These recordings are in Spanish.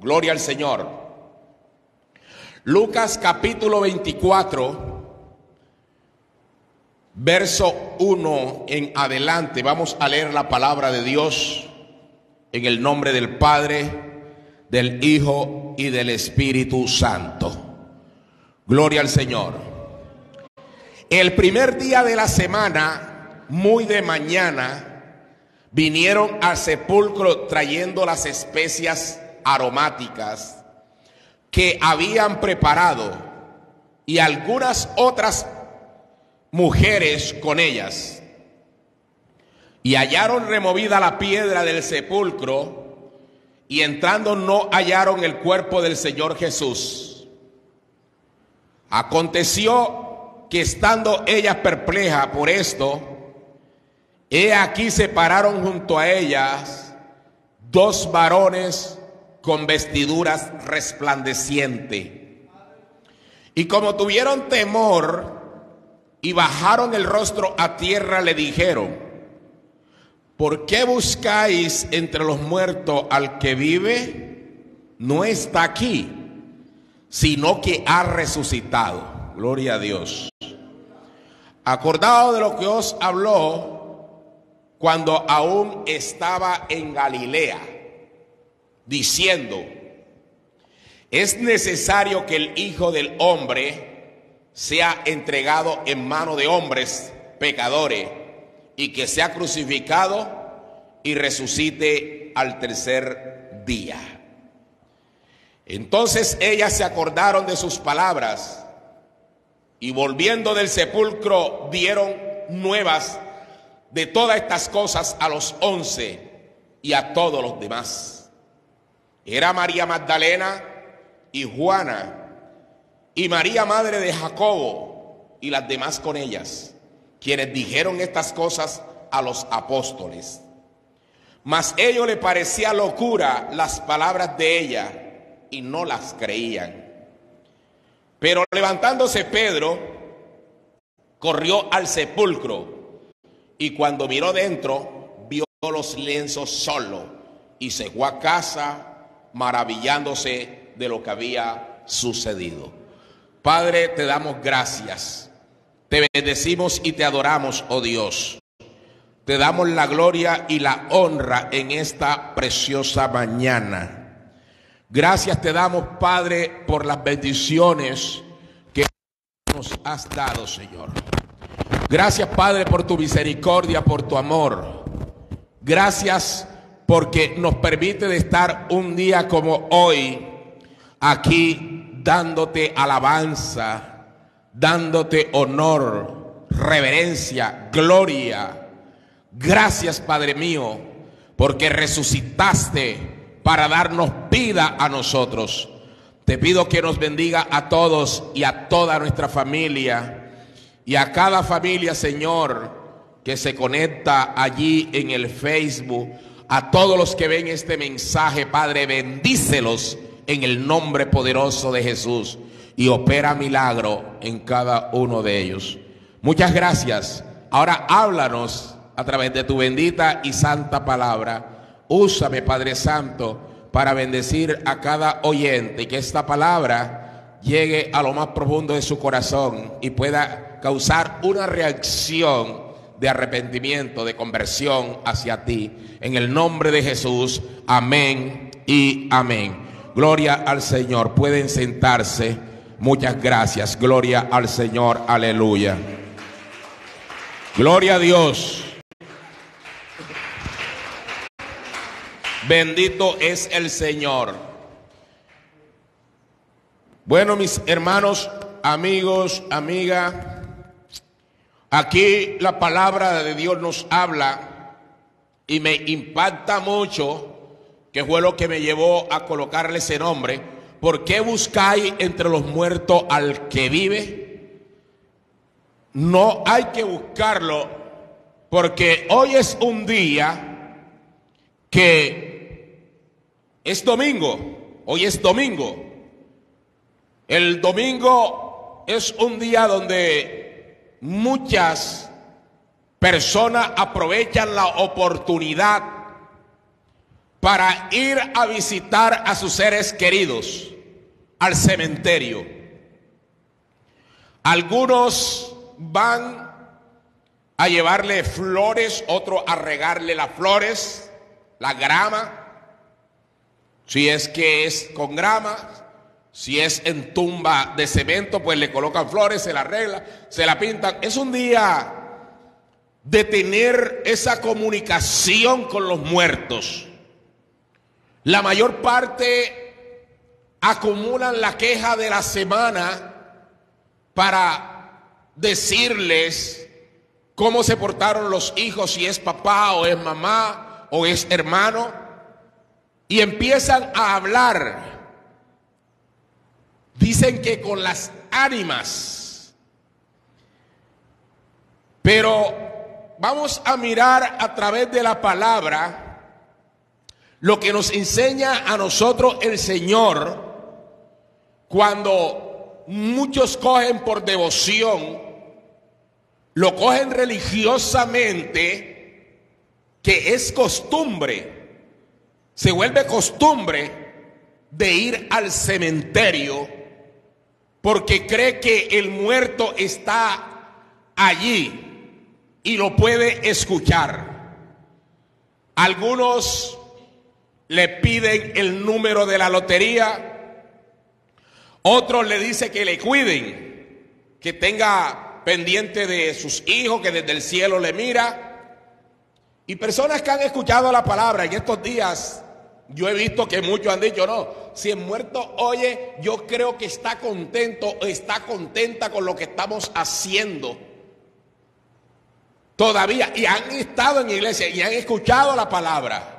Gloria al Señor. Lucas capítulo 24, verso 1 en adelante. Vamos a leer la palabra de Dios en el nombre del Padre, del Hijo y del Espíritu Santo. Gloria al Señor. El primer día de la semana, muy de mañana, vinieron al sepulcro trayendo las especias aromáticas que habían preparado y algunas otras mujeres con ellas. Y hallaron removida la piedra del sepulcro, y entrando no hallaron el cuerpo del Señor Jesús. Aconteció que estando ellas perplejas por esto, he aquí se pararon junto a ellas dos varones con vestiduras resplandecientes. Y como tuvieron temor y bajaron el rostro a tierra, le dijeron: ¿por qué buscáis entre los muertos al que vive? No está aquí, sino que ha resucitado. Gloria a Dios. Acordado de lo que os habló cuando aún estaba en Galilea, diciendo: es necesario que el Hijo del Hombre sea entregado en mano de hombres pecadores, y que sea crucificado y resucite al tercer día. Entonces ellas se acordaron de sus palabras, y volviendo del sepulcro dieron nuevas de todas estas cosas a los 11 y a todos los demás. Era María Magdalena y Juana y María madre de Jacobo y las demás con ellas, quienes dijeron estas cosas a los apóstoles. Mas ellos les parecía locura las palabras de ella, y no las creían. Pero levantándose Pedro, corrió al sepulcro, y cuando miró dentro, vio los lienzos solos, y se fue a casa maravillándose de lo que había sucedido. Padre, te damos gracias, te bendecimos y te adoramos, oh Dios. Te damos la gloria y la honra en esta preciosa mañana. Gracias te damos, Padre, por las bendiciones que nos has dado, Señor. Gracias, Padre, por tu misericordia, por tu amor. Gracias porque nos permite de estar un día como hoy aquí dándote alabanza, dándote honor, reverencia, gloria. Gracias, Padre mío, porque resucitaste para darnos vida a nosotros. Te pido que nos bendiga a todos y a toda nuestra familia, y a cada familia, Señor, que se conecta allí en el Facebook. A todos los que ven este mensaje, Padre, bendícelos en el nombre poderoso de Jesús, y opera milagro en cada uno de ellos. Muchas gracias. Ahora háblanos a través de tu bendita y santa palabra. Úsame, Padre Santo, para bendecir a cada oyente, y que esta palabra llegue a lo más profundo de su corazón y pueda causar una reacción de arrepentimiento, de conversión hacia ti. En el nombre de Jesús, amén y amén. Gloria al Señor. Pueden sentarse. Muchas gracias. Gloria al Señor. Aleluya. Gloria a Dios. Bendito es el Señor. Bueno, mis hermanos, amigos, amigas, aquí la palabra de Dios nos habla y me impacta mucho, que fue lo que me llevó a colocarle ese nombre. ¿Por qué buscáis entre los muertos al que vive? No hay que buscarlo, porque hoy es un día que es domingo. Hoy es domingo. El domingo es un día donde muchas personas aprovechan la oportunidad para ir a visitar a sus seres queridos al cementerio. Algunos van a llevarle flores, otros a regarle las flores, la grama, si es que es con grama. Si es en tumba de cemento, pues le colocan flores, se la arreglan, se la pintan. Es un día de tener esa comunicación con los muertos. La mayor parte acumulan la queja de la semana para decirles cómo se portaron los hijos, si es papá o es mamá o es hermano, y empiezan a hablar. Dicen que con las ánimas. Pero vamos a mirar a través de la palabra lo que nos enseña a nosotros el Señor cuando muchos cogen por devoción, lo cogen religiosamente, que es costumbre, se vuelve costumbre de ir al cementerio porque cree que el muerto está allí y lo puede escuchar. Algunos le piden el número de la lotería, otros le dicen que le cuiden, que tenga pendiente de sus hijos, que desde el cielo le mira. Y personas que han escuchado la palabra en estos días, yo he visto que muchos han dicho, no, si el muerto oye, yo creo que está contento o está contenta con lo que estamos haciendo todavía, y han estado en iglesia y han escuchado la palabra.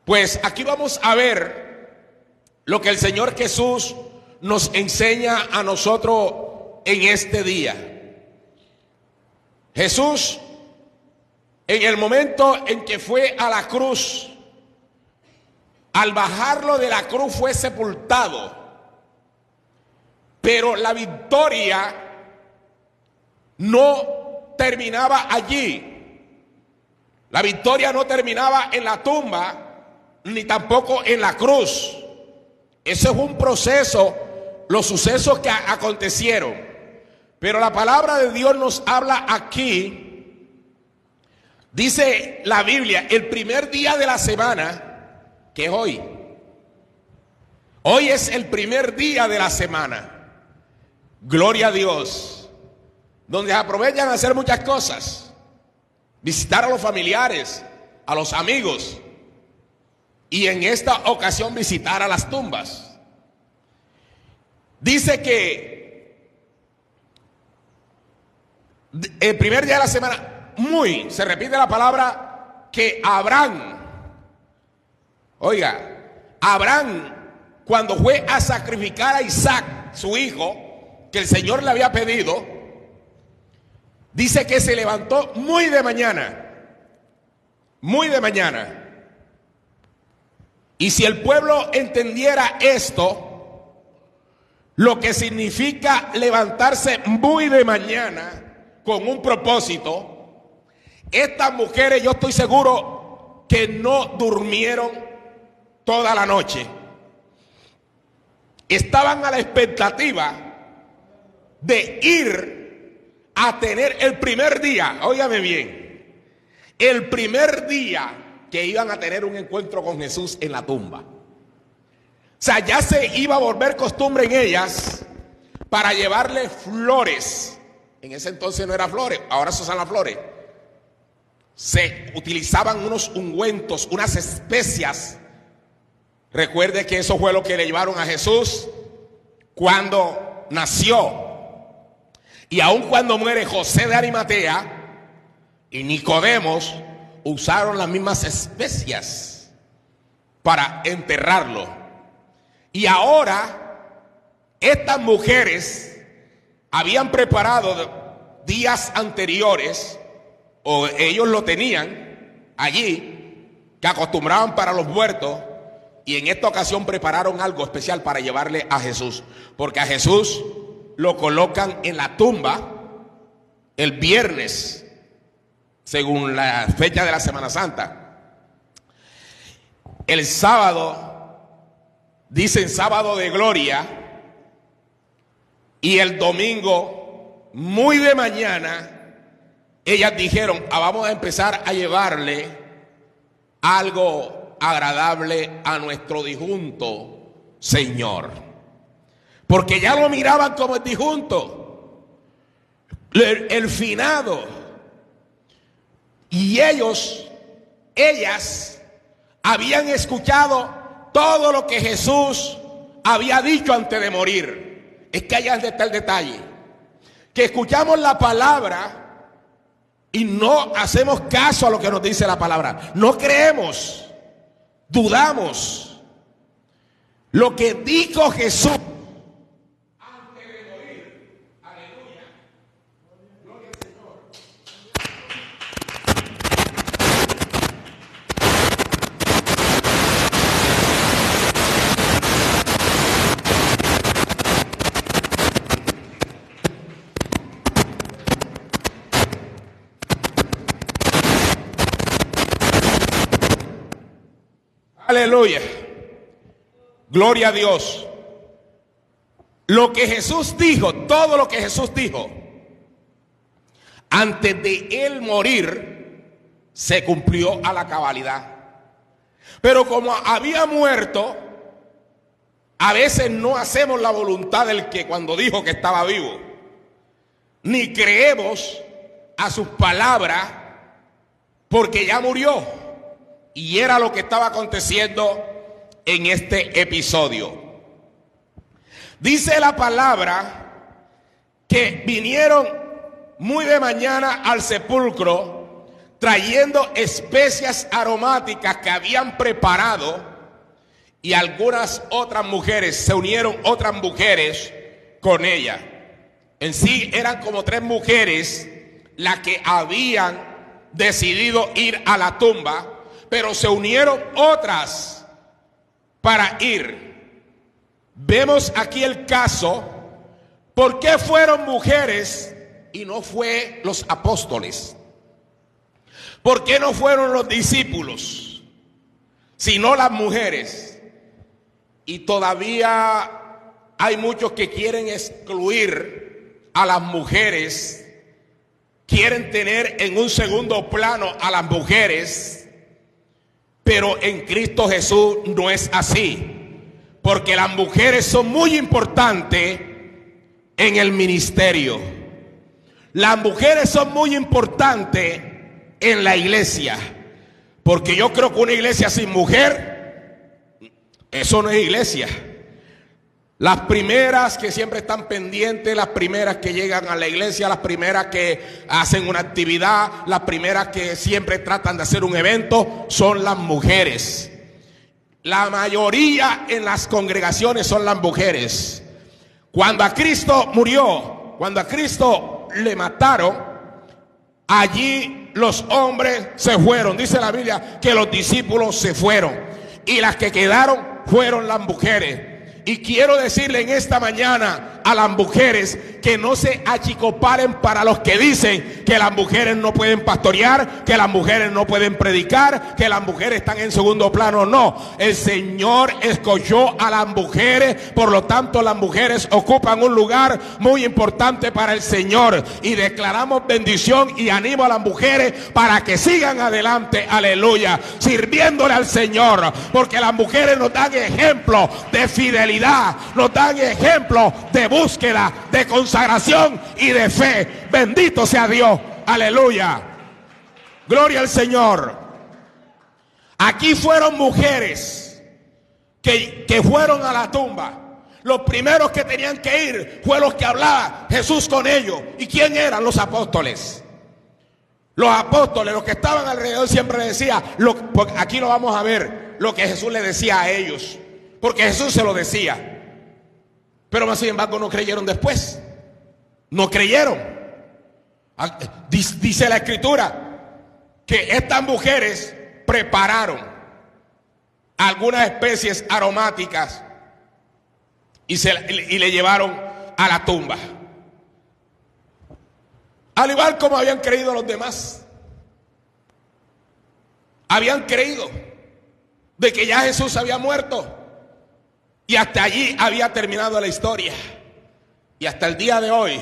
Pues aquí vamos a ver lo que el Señor Jesús nos enseña a nosotros en este día. Jesús, en el momento en que fue a la cruz, al bajarlo de la cruz fue sepultado, pero la victoria no terminaba allí. La victoria no terminaba en la tumba, ni tampoco en la cruz. Ese es un proceso, los sucesos que acontecieron. Pero la palabra de Dios nos habla aquí, dice la Biblia, el primer día de la semana, que es hoy. Hoy es el primer día de la semana. Gloria a Dios. Donde aprovechan a hacer muchas cosas. Visitar a los familiares, a los amigos. Y en esta ocasión visitar a las tumbas. Dice que el primer día de la semana, se repite la palabra que Abraham. Oiga, Abraham, cuando fue a sacrificar a Isaac, su hijo, que el Señor le había pedido, dice que se levantó muy de mañana. Y si el pueblo entendiera esto, lo que significa levantarse muy de mañana con un propósito, estas mujeres, yo estoy seguro que no durmieron toda la noche. Estaban a la expectativa de ir a tener el primer día, óigame bien, el primer día que iban a tener un encuentro con Jesús en la tumba. O sea, ya se iba a volver costumbre en ellas para llevarle flores. En ese entonces no era flores, ahora se usan las flores. Se utilizaban unos ungüentos, unas especias. Recuerde que eso fue lo que le llevaron a Jesús cuando nació. Y aun cuando muere José de Arimatea y Nicodemos, usaron las mismas especias para enterrarlo. Y ahora estas mujeres habían preparado días anteriores, o ellos lo tenían allí, que acostumbraban para los muertos. Y en esta ocasión prepararon algo especial para llevarle a Jesús. Porque a Jesús lo colocan en la tumba el viernes, según la fecha de la Semana Santa. el sábado, dicen sábado de gloria, y el domingo, muy de mañana, ellas dijeron, vamos a empezar a llevarle algo agradable a nuestro difunto Señor. Porque ya lo miraban como el difunto, el finado. Y ellas habían escuchado todo lo que Jesús había dicho antes de morir. Es que allá está el detalle, que escuchamos la palabra y no hacemos caso a lo que nos dice la palabra. No creemos, dudamos. Lo que dijo Jesús antes de morir. Aleluya. Gloria al Señor. Aleluya. Gloria a Dios. Lo que Jesús dijo, todo lo que Jesús dijo, antes de él morir, se cumplió a la cabalidad. Pero como había muerto, a veces no hacemos la voluntad del que cuando dijo que estaba vivo, ni creemos a sus palabras porque ya murió. Y era lo que estaba aconteciendo en este episodio. Dice la palabra que vinieron muy de mañana al sepulcro trayendo especias aromáticas que habían preparado, y algunas otras mujeres, se unieron otras mujeres con ella. En sí eran como 3 mujeres las que habían decidido ir a la tumba, pero se unieron otras para ir. Vemos aquí el caso. ¿Por qué fueron mujeres y no fue los apóstoles? ¿Por qué no fueron los discípulos, sino las mujeres? Y todavía hay muchos que quieren excluir a las mujeres, quieren tener en un segundo plano a las mujeres. Pero en Cristo Jesús no es así, porque las mujeres son muy importantes en el ministerio. Las mujeres son muy importantes en la iglesia, porque yo creo que una iglesia sin mujer, eso no es iglesia. Las primeras que siempre están pendientes, las primeras que llegan a la iglesia, las primeras que hacen una actividad, las primeras que siempre tratan de hacer un evento, son las mujeres. La mayoría en las congregaciones son las mujeres. Cuando a Cristo murió, cuando a Cristo le mataron, allí los hombres se fueron. Dice la Biblia que los discípulos se fueron y las que quedaron fueron las mujeres. Y quiero decirle en esta mañana a las mujeres que no se achicopalen para los que dicen que las mujeres no pueden pastorear, que las mujeres no pueden predicar, que las mujeres están en segundo plano. No, el Señor escogió a las mujeres, por lo tanto las mujeres ocupan un lugar muy importante para el Señor, y declaramos bendición y animo a las mujeres para que sigan adelante, aleluya, sirviéndole al Señor, porque las mujeres nos dan ejemplo de fidelidad, nos dan ejemplo de búsqueda, de consagración y de fe. Bendito sea Dios, aleluya, gloria al Señor. Aquí fueron mujeres que fueron a la tumba. Los primeros que tenían que ir fue los que hablaba Jesús con ellos. ¿Y quién eran? Los apóstoles. Los apóstoles, los que estaban alrededor, siempre le decía, aquí lo vamos a ver, lo que Jesús le decía a ellos, porque Jesús se lo decía. Pero más sin embargo no creyeron después. No creyeron. Dice la Escritura que estas mujeres prepararon algunas especies aromáticas y le llevaron a la tumba. Al igual como habían creído los demás. Habían creído. de que ya Jesús había muerto y hasta allí había terminado la historia. Y hasta el día de hoy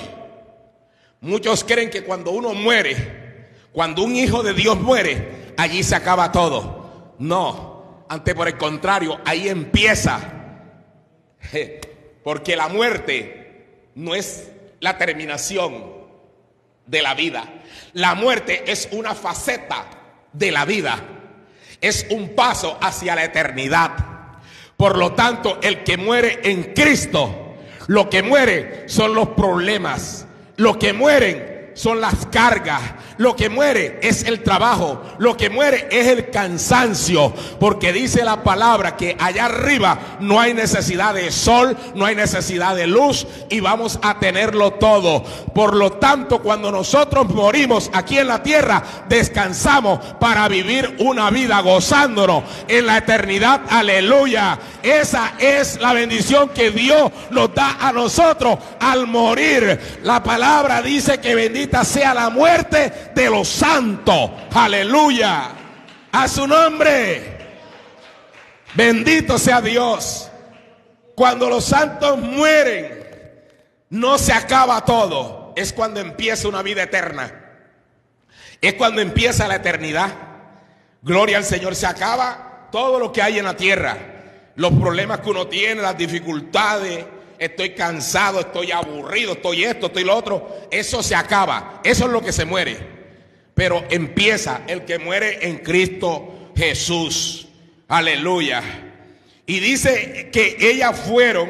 muchos creen que cuando uno muere, cuando un hijo de Dios muere, allí se acaba todo. No, antes por el contrario, ahí empieza. Porque la muerte no es la terminación de la vida. La muerte es una faceta de la vida. Es un paso hacia la eternidad. Por lo tanto, el que muere en Cristo, lo que muere son los problemas, lo que mueren son las cargas, lo que muere es el trabajo, lo que muere es el cansancio, porque dice la palabra que allá arriba no hay necesidad de sol, no hay necesidad de luz y vamos a tenerlo todo. Por lo tanto, cuando nosotros morimos aquí en la tierra, descansamos para vivir una vida gozándonos en la eternidad. Aleluya. Esa es la bendición que Dios nos da a nosotros al morir. La palabra dice que bendita sea la muerte de los santos. Aleluya. A su nombre. Bendito sea Dios. Cuando los santos mueren, no se acaba todo. Es cuando empieza una vida eterna. Es cuando empieza la eternidad. Gloria al Señor. Se acaba todo lo que hay en la tierra. Los problemas que uno tiene, las dificultades. Estoy cansado, estoy aburrido, estoy esto, estoy lo otro. Eso se acaba. Eso es lo que se muere. Pero empieza el que muere en Cristo Jesús. Aleluya. Y dice que ellas fueron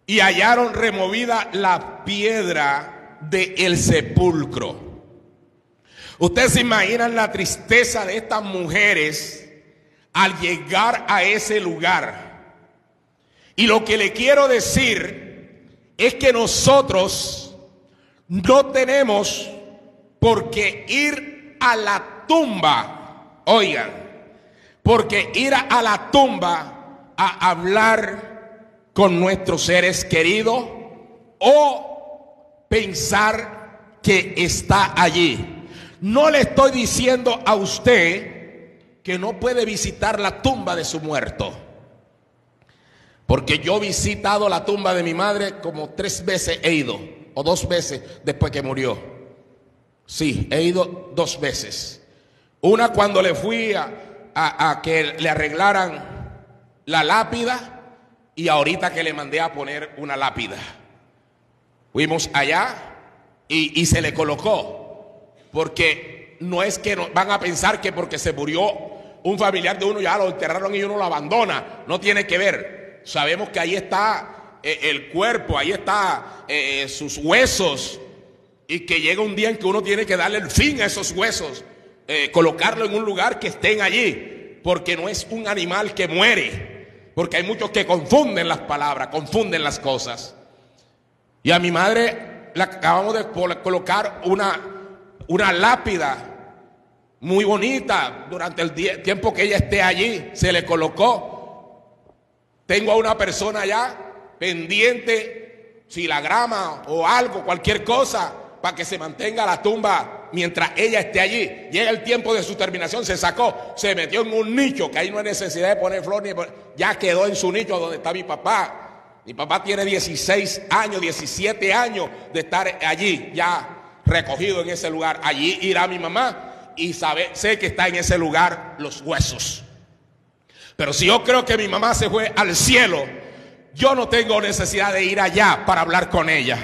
y hallaron removida la piedra del sepulcro. Ustedes se imaginan la tristeza de estas mujeres al llegar a ese lugar. Y lo que le quiero decir es que nosotros no tenemos por qué ir a la tumba. Oigan, porque ir a la tumba a hablar con nuestros seres queridos o pensar que está allí. No le estoy diciendo a usted que no puede visitar la tumba de su muerto. Porque yo he visitado la tumba de mi madre como 3 veces he ido, o 2 veces después que murió. Sí, he ido 2 veces. Una cuando le fui a que le arreglaran la lápida y ahorita que le mandé a poner una lápida. Fuimos allá y se le colocó. Porque no es que van a pensar que porque se murió un familiar de uno ya lo enterraron y uno lo abandona. No tiene que ver. Sabemos que ahí está el cuerpo, ahí está sus huesos, y que llega un día en que uno tiene que darle el fin a esos huesos, colocarlo en un lugar que estén allí, porque no es un animal que muere, porque hay muchos que confunden las palabras, confunden las cosas. Y a mi madre le acabamos de colocar una lápida muy bonita durante el tiempo que ella esté allí, se le colocó. Tengo a una persona allá pendiente, si la grama o algo, cualquier cosa, para que se mantenga la tumba mientras ella esté allí. Llega el tiempo de su terminación, se sacó, se metió en un nicho, que ahí no hay necesidad de poner flor, ya quedó en su nicho donde está mi papá. Mi papá tiene 16 años, 17 años de estar allí, ya recogido en ese lugar. Allí irá mi mamá y sé que está en ese lugar los huesos. Pero si yo creo que mi mamá se fue al cielo, yo no tengo necesidad de ir allá para hablar con ella.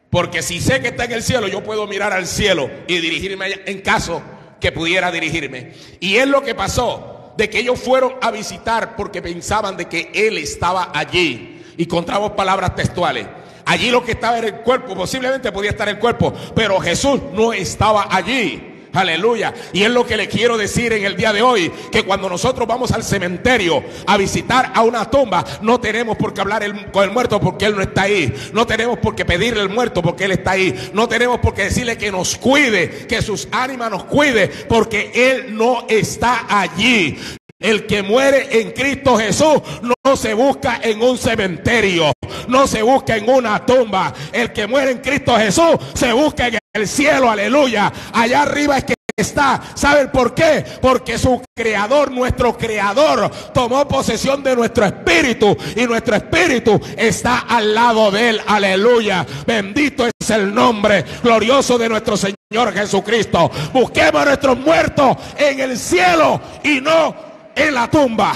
Porque si sé que está en el cielo, yo puedo mirar al cielo y dirigirme allá en caso que pudiera dirigirme. Y es lo que pasó, de que ellos fueron a visitar porque pensaban de que él estaba allí. Y encontramos palabras textuales. Allí lo que estaba era el cuerpo, posiblemente podía estar el cuerpo, pero Jesús no estaba allí. Aleluya. Y es lo que le quiero decir en el día de hoy, que cuando nosotros vamos al cementerio a visitar a una tumba, no tenemos por qué hablar con el muerto porque él no está ahí. No tenemos por qué pedirle al muerto porque él está ahí. No tenemos por qué decirle que nos cuide, que sus ánimas nos cuide, porque él no está allí. El que muere en Cristo Jesús no se busca en un cementerio, no se busca en una tumba. El que muere en Cristo Jesús se busca en el cielo, aleluya. Allá arriba es que está. ¿Saben por qué? Porque su creador, nuestro creador, tomó posesión de nuestro espíritu y nuestro espíritu está al lado de él. Aleluya. Bendito es el nombre glorioso de nuestro Señor Jesucristo. Busquemos a nuestros muertos en el cielo y no en la tumba.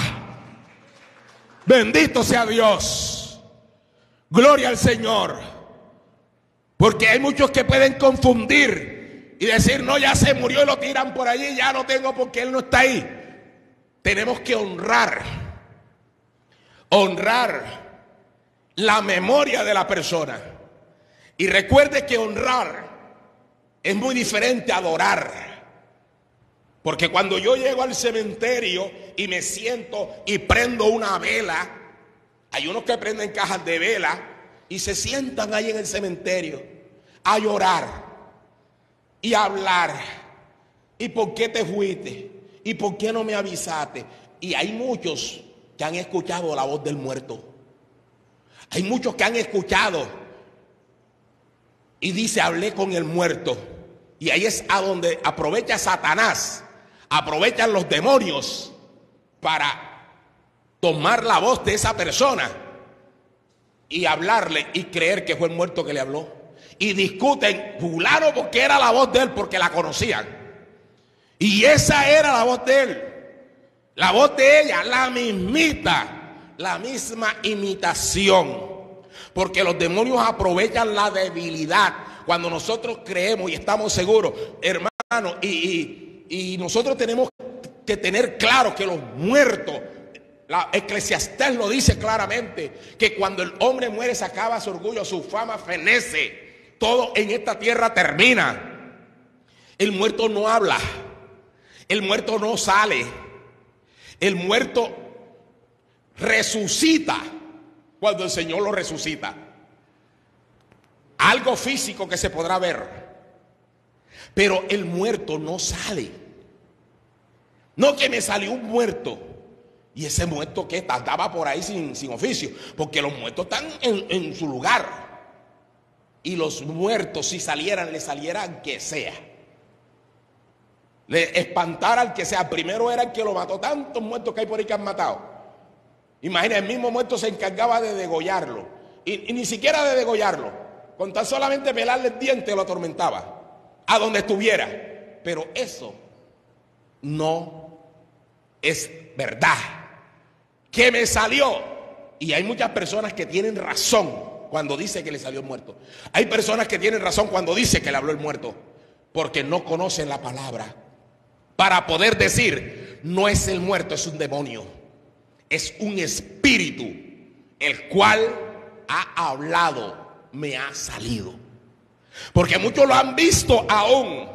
Bendito sea Dios. Gloria al Señor. Porque hay muchos que pueden confundir y decir, no, ya se murió y lo tiran por allí, ya no tengo porque él no está ahí. Tenemos que honrar la memoria de la persona. Y recuerde que honrar es muy diferente a adorar. Porque cuando yo llego al cementerio y me siento y prendo una vela, hay unos que prenden cajas de vela y se sientan ahí en el cementerio a llorar y a hablar. ¿Y por qué te fuiste? ¿Y por qué no me avisaste? Y hay muchos que han escuchado la voz del muerto. Hay muchos que han escuchado y dice, hablé con el muerto. Y ahí es a donde aprovecha Satanás, aprovechan los demonios para tomar la voz de esa persona y hablarle y creer que fue el muerto que le habló. Y discuten, fulano, porque era la voz de él, porque la conocían. Y esa era la voz de él. La voz de ella, la mismita, la misma imitación. Porque los demonios aprovechan la debilidad. Cuando nosotros creemos y estamos seguros, hermano, y nosotros tenemos que tener claro que los muertos, la Eclesiastés lo dice claramente, que cuando el hombre muere se acaba su orgullo, su fama fenece. Todo en esta tierra termina. El muerto no habla. El muerto no sale. El muerto resucita cuando el Señor lo resucita. Algo físico que se podrá ver. Pero el muerto no sale. No que me salió un muerto. Y ese muerto que andaba por ahí sin oficio. Porque los muertos están en su lugar. Y los muertos, si salieran, le salieran que sea. Le espantara al que sea. Primero era el que lo mató. Tantos muertos que hay por ahí que han matado. Imagina, el mismo muerto se encargaba de degollarlo. Y ni siquiera de degollarlo. Con tan solamente pelarle el diente lo atormentaba. A donde estuviera. Pero eso no es verdad. Que me salió. Y hay muchas personas que tienen razón cuando dice que le salió el muerto. Hay personas que tienen razón cuando dice que le habló el muerto. Porque no conocen la palabra. Para poder decir, no es el muerto, es un demonio. Es un espíritu, el cual ha hablado, me ha salido. Porque muchos lo han visto aún.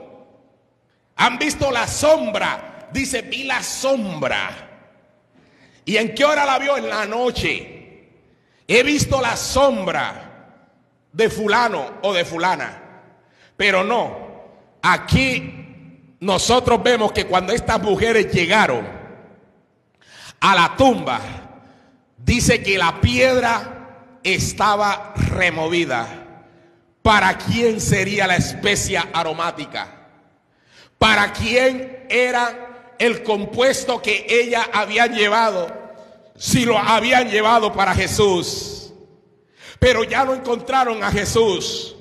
Han visto la sombra. Dice, vi la sombra. ¿Y en qué hora la vio? En la noche. He visto la sombra de fulano o de fulana. Pero no. Aquí nosotros vemos que cuando estas mujeres llegaron a la tumba, dice que la piedra estaba removida. ¿Para quién sería la especia aromática? ¿Para quién era el compuesto que ella había llevado? Si lo habían llevado para Jesús. Pero ya no encontraron a Jesús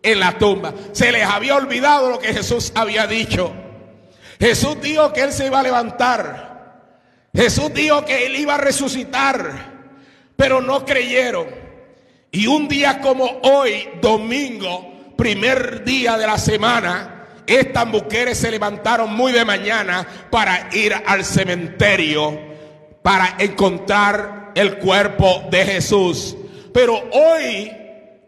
en la tumba. Se les había olvidado lo que Jesús había dicho. Jesús dijo que él se iba a levantar. Jesús dijo que él iba a resucitar. Pero no creyeron. Y un día como hoy, domingo, primer día de la semana, estas mujeres se levantaron muy de mañana para ir al cementerio, para encontrar el cuerpo de Jesús. Pero hoy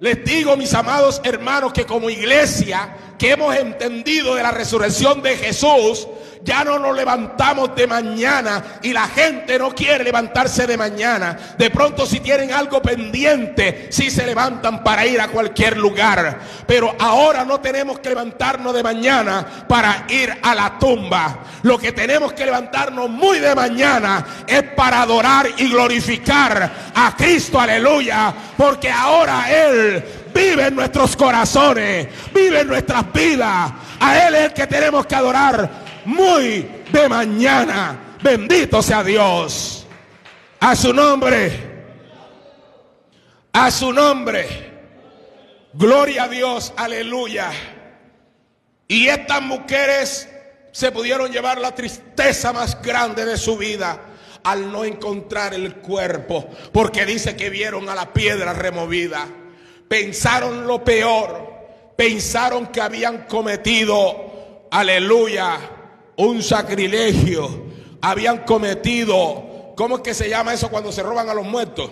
les digo, mis amados hermanos, que como iglesia que hemos entendido de la resurrección de Jesús, ya no nos levantamos de mañana y la gente no quiere levantarse de mañana. De pronto, si tienen algo pendiente, sí se levantan para ir a cualquier lugar. Pero ahora no tenemos que levantarnos de mañana para ir a la tumba. Lo que tenemos que levantarnos muy de mañana es para adorar y glorificar a Cristo, aleluya, porque ahora Él vive en nuestros corazones, vive en nuestras vidas, A Él es el que tenemos que adorar muy de mañana. Bendito sea Dios. A su nombre. A su nombre. Gloria a Dios. Aleluya. Y estas mujeres se pudieron llevar la tristeza más grande de su vida al no encontrar el cuerpo, porque dice que vieron a la piedra removida. Pensaron lo peor, pensaron que habían cometido, aleluya, un sacrilegio, habían cometido, ¿cómo es que se llama eso cuando se roban a los muertos?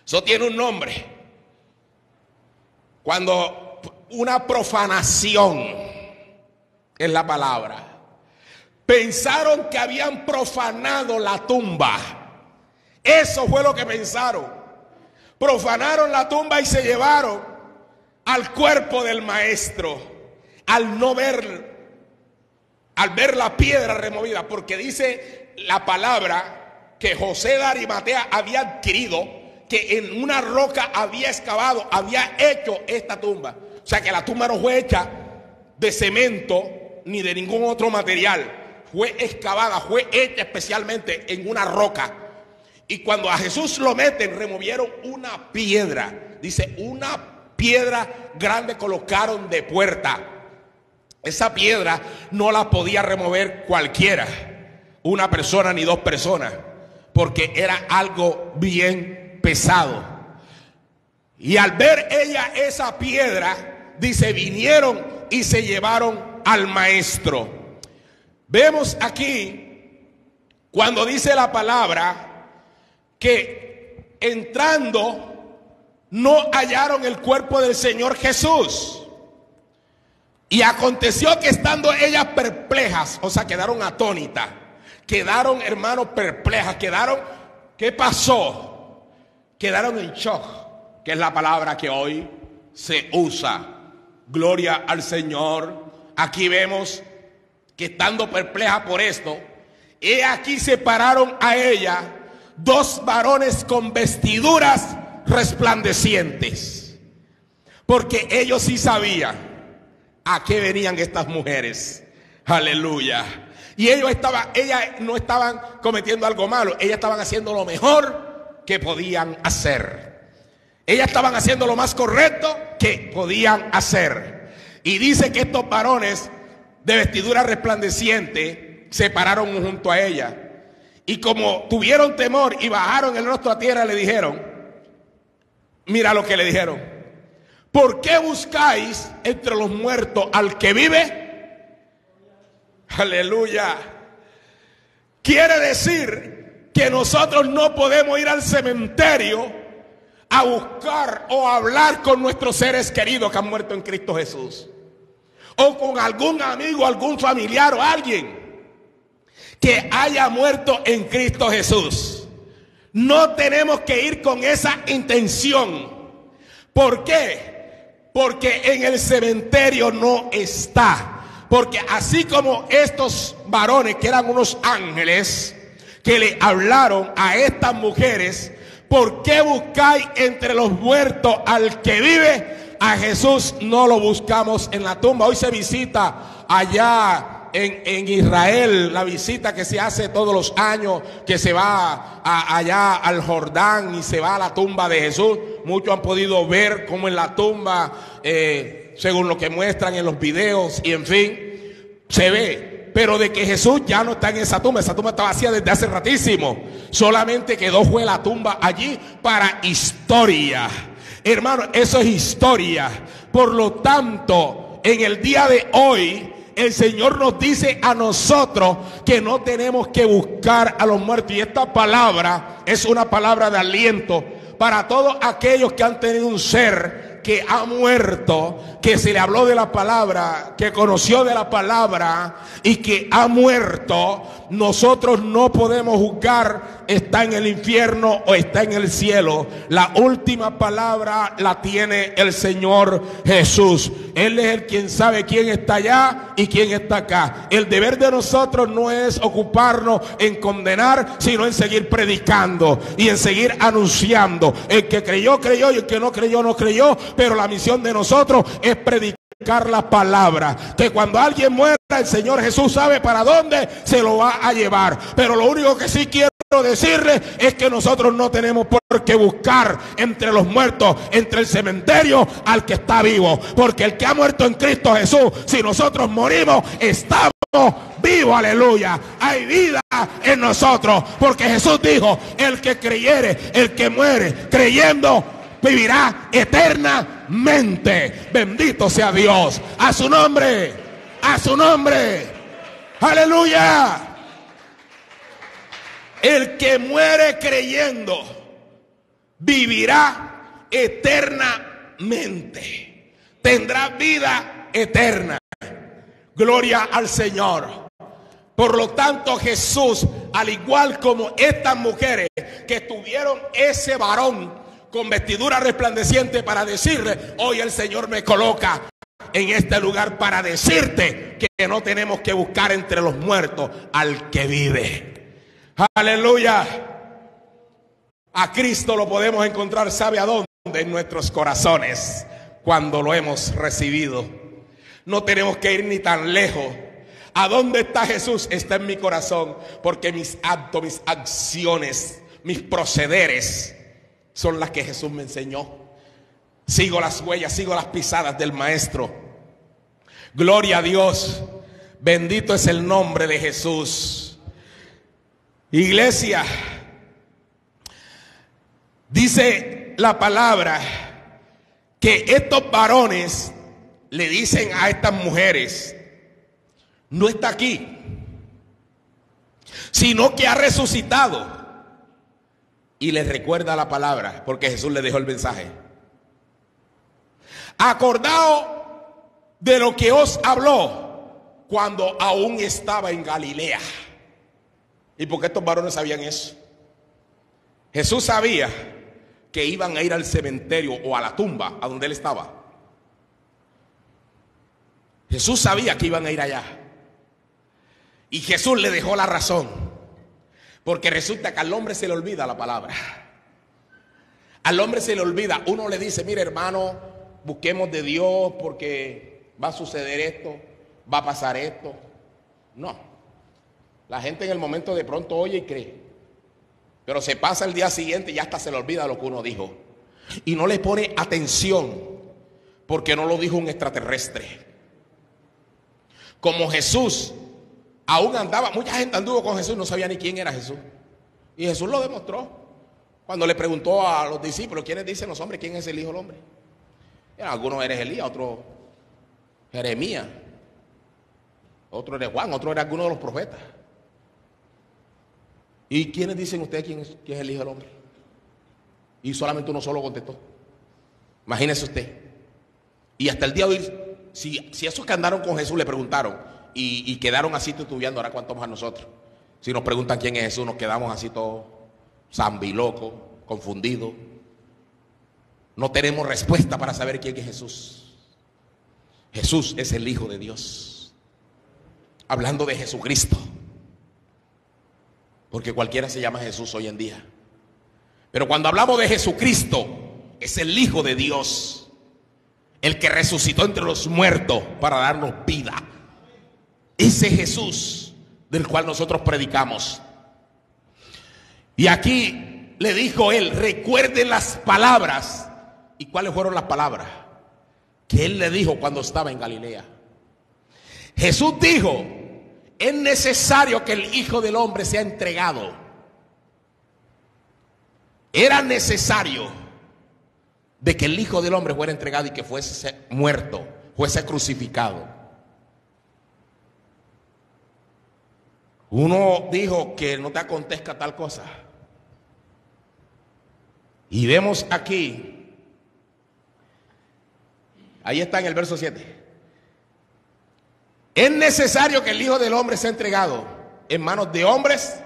Eso tiene un nombre. Cuando una profanación es la palabra. Pensaron que habían profanado la tumba. Eso fue lo que pensaron. Profanaron la tumba y se llevaron al cuerpo del maestro. Al ver la piedra removida, porque dice la palabra que José de Arimatea había adquirido, que en una roca había excavado, había hecho esta tumba. O sea que la tumba no fue hecha de cemento ni de ningún otro material. Fue excavada, fue hecha especialmente en una roca. Y cuando a Jesús lo meten, removieron una piedra. Dice, una piedra grande colocaron de puerta. Esa piedra no la podía remover cualquiera, una persona ni dos personas, porque era algo bien pesado. Y al ver ella esa piedra, dice, vinieron y se llevaron al maestro. Vemos aquí, cuando dice la palabra, que entrando no hallaron el cuerpo del Señor Jesús. Y aconteció que estando ellas perplejas, o sea, quedaron atónitas, quedaron, hermanos, perplejas, quedaron, ¿qué pasó? Quedaron en shock, que es la palabra que hoy se usa. Gloria al Señor. Aquí vemos que estando perpleja por esto, he aquí se pararon a ella dos varones con vestiduras resplandecientes, porque ellos sí sabían a qué venían estas mujeres. Aleluya. Y ellas no estaban cometiendo algo malo, ellas estaban haciendo lo mejor que podían hacer. Ellas estaban haciendo lo más correcto que podían hacer. Y dice que estos varones de vestidura resplandeciente se pararon junto a ella, y como tuvieron temor y bajaron el rostro a tierra, le dijeron, mira lo que le dijeron: ¿por qué buscáis entre los muertos al que vive? Aleluya. Quiere decir que nosotros no podemos ir al cementerio a buscar o a hablar con nuestros seres queridos que han muerto en Cristo Jesús, o con algún amigo, algún familiar o alguien que haya muerto en Cristo Jesús. No tenemos que ir con esa intención. ¿Por qué? Porque en el cementerio no está. Porque así como estos varones, que eran unos ángeles, que le hablaron a estas mujeres, ¿por qué buscáis entre los muertos al que vive? A Jesús no lo buscamos en la tumba. Hoy se visita allá en Israel, la visita que se hace todos los años, que se va allá al Jordán y se va a la tumba de Jesús. Muchos han podido ver cómo en la tumba, según lo que muestran en los videos y en fin, se ve. Pero de que Esa tumba está vacía desde hace ratísimo. Solamente quedó fue la tumba allí para historia. Hermano, eso es historia. Por lo tanto, en el día de hoy, el Señor nos dice a nosotros que no tenemos que buscar a los muertos. Y esta palabra es una palabra de aliento para todos aquellos que han tenido un ser que ha muerto, que se le habló de la palabra, que conoció de la palabra y que ha muerto. Nosotros no podemos juzgar, está en el infierno o está en el cielo. La última palabra la tiene el Señor Jesús. Él es el quien sabe quién está allá y quién está acá. El deber de nosotros no es ocuparnos en condenar, sino en seguir predicando y en seguir anunciando. El que creyó, creyó, y el que no creyó, no creyó. Pero la misión de nosotros es predicar predicar la palabra, que cuando alguien muera, el Señor Jesús sabe para dónde se lo va a llevar. Pero lo único que sí quiero decirle es que nosotros no tenemos por qué buscar entre los muertos, entre el cementerio, al que está vivo, porque el que ha muerto en Cristo Jesús, si nosotros morimos, estamos vivos. Aleluya, hay vida en nosotros, porque Jesús dijo: el que creyere, el que muere creyendo, vivirá eternamente. Bendito sea Dios. A su nombre, a su nombre. Aleluya. El que muere creyendo vivirá eternamente. Tendrá vida eterna. Gloria al Señor. Por lo tanto, Jesús, al igual como estas mujeres que tuvieron ese varón con vestidura resplandeciente para decirle: hoy el Señor me coloca en este lugar para decirte que no tenemos que buscar entre los muertos al que vive. Aleluya. A Cristo lo podemos encontrar, ¿sabe a dónde? En nuestros corazones, cuando lo hemos recibido. No tenemos que ir ni tan lejos. ¿A dónde está Jesús? Está en mi corazón, porque mis actos, mis acciones, mis procederes son las que Jesús me enseñó. Sigo las huellas, sigo las pisadas del Maestro. Gloria a Dios. Bendito es el nombre de Jesús. Iglesia, dice la palabra que estos varones le dicen a estas mujeres: no está aquí, sino que ha resucitado. Y les recuerda la palabra, porque Jesús le dejó el mensaje: acordaos de lo que os habló cuando aún estaba en Galilea. ¿Y por qué estos varones sabían eso? Jesús sabía que iban a ir al cementerio o a la tumba a donde él estaba. Jesús sabía que iban a ir allá. Y Jesús le dejó la razón, porque resulta que al hombre se le olvida la palabra. Al hombre se le olvida. Uno le dice: mire, hermano, busquemos de Dios porque va a suceder esto, va a pasar esto. No. La gente en el momento de pronto oye y cree, pero se pasa el día siguiente y hasta se le olvida lo que uno dijo. Y no le pone atención, porque no lo dijo un extraterrestre. Como Jesús aún andaba, mucha gente anduvo con Jesús y no sabía ni quién era Jesús. Y Jesús lo demostró cuando le preguntó a los discípulos: ¿quiénes dicen los hombres quién es el Hijo del Hombre? Algunos eres Elías, otros Jeremías, otro era Juan, otro era alguno de los profetas. ¿Y quiénes dicen ustedes quién es el Hijo del Hombre? Y solamente uno solo contestó. Imagínese usted. Y hasta el día de hoy, si esos que andaron con Jesús le preguntaron y quedaron así titubeando, ahora cuánto más nosotros. Si nos preguntan quién es Jesús, nos quedamos así todos zambilocos, confundidos. No tenemos respuesta para saber quién es Jesús. Jesús es el Hijo de Dios. Hablando de Jesucristo, porque cualquiera se llama Jesús hoy en día. Pero cuando hablamos de Jesucristo, es el Hijo de Dios, el que resucitó entre los muertos para darnos vida. Ese Jesús del cual nosotros predicamos. Y aquí le dijo él: recuerden las palabras. ¿Y cuáles fueron las palabras que él le dijo cuando estaba en Galilea? Jesús dijo: es necesario que el Hijo del Hombre sea entregado. Era necesario de que el Hijo del Hombre fuera entregado y que fuese muerto, fuese crucificado. Uno dijo: que no te acontezca tal cosa. Y vemos aquí, ahí está en el verso 7. Es necesario que el Hijo del Hombre sea entregado en manos de hombres.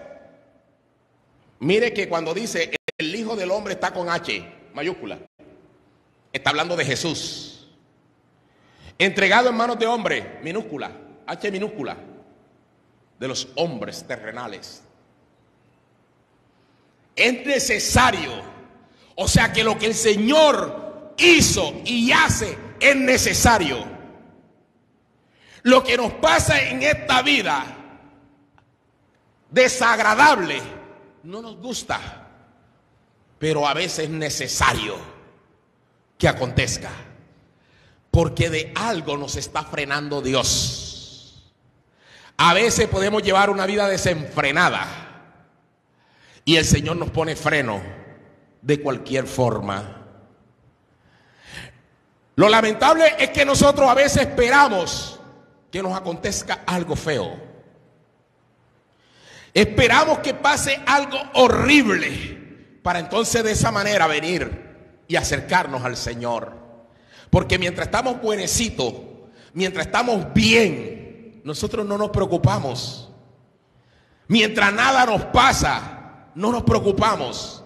Mire que cuando dice el Hijo del Hombre está con H mayúscula, está hablando de Jesús. Entregado en manos de hombres, minúscula, H minúscula, de los hombres terrenales. Es necesario, o sea que lo que el Señor hizo y hace es necesario. lo que nos pasa en esta vida desagradable no nos gusta, pero a veces es necesario que acontezca, porque de algo nos está frenando Dios. A veces podemos llevar una vida desenfrenada y el Señor nos pone freno de cualquier forma. Lo lamentable es que nosotros a veces esperamos que nos acontezca algo feo. Esperamos que pase algo horrible para entonces de esa manera venir y acercarnos al Señor. Porque mientras estamos buenecitos, mientras estamos bien, nosotros no nos preocupamos. Mientras nada nos pasa, no nos preocupamos.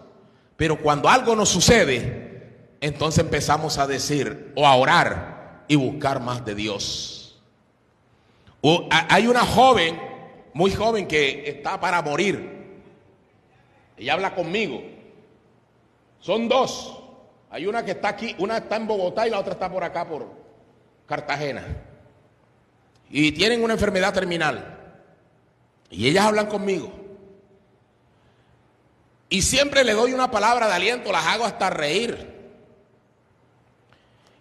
Pero cuando algo nos sucede, entonces empezamos a decir o a orar y buscar más de Dios. Hay una joven, muy joven, que está para morir. Ella habla conmigo. Son dos. Hay una que está aquí, una está en Bogotá y la otra está por acá, por Cartagena. Y tienen una enfermedad terminal. Y ellas hablan conmigo. Y siempre le doy una palabra de aliento, las hago hasta reír.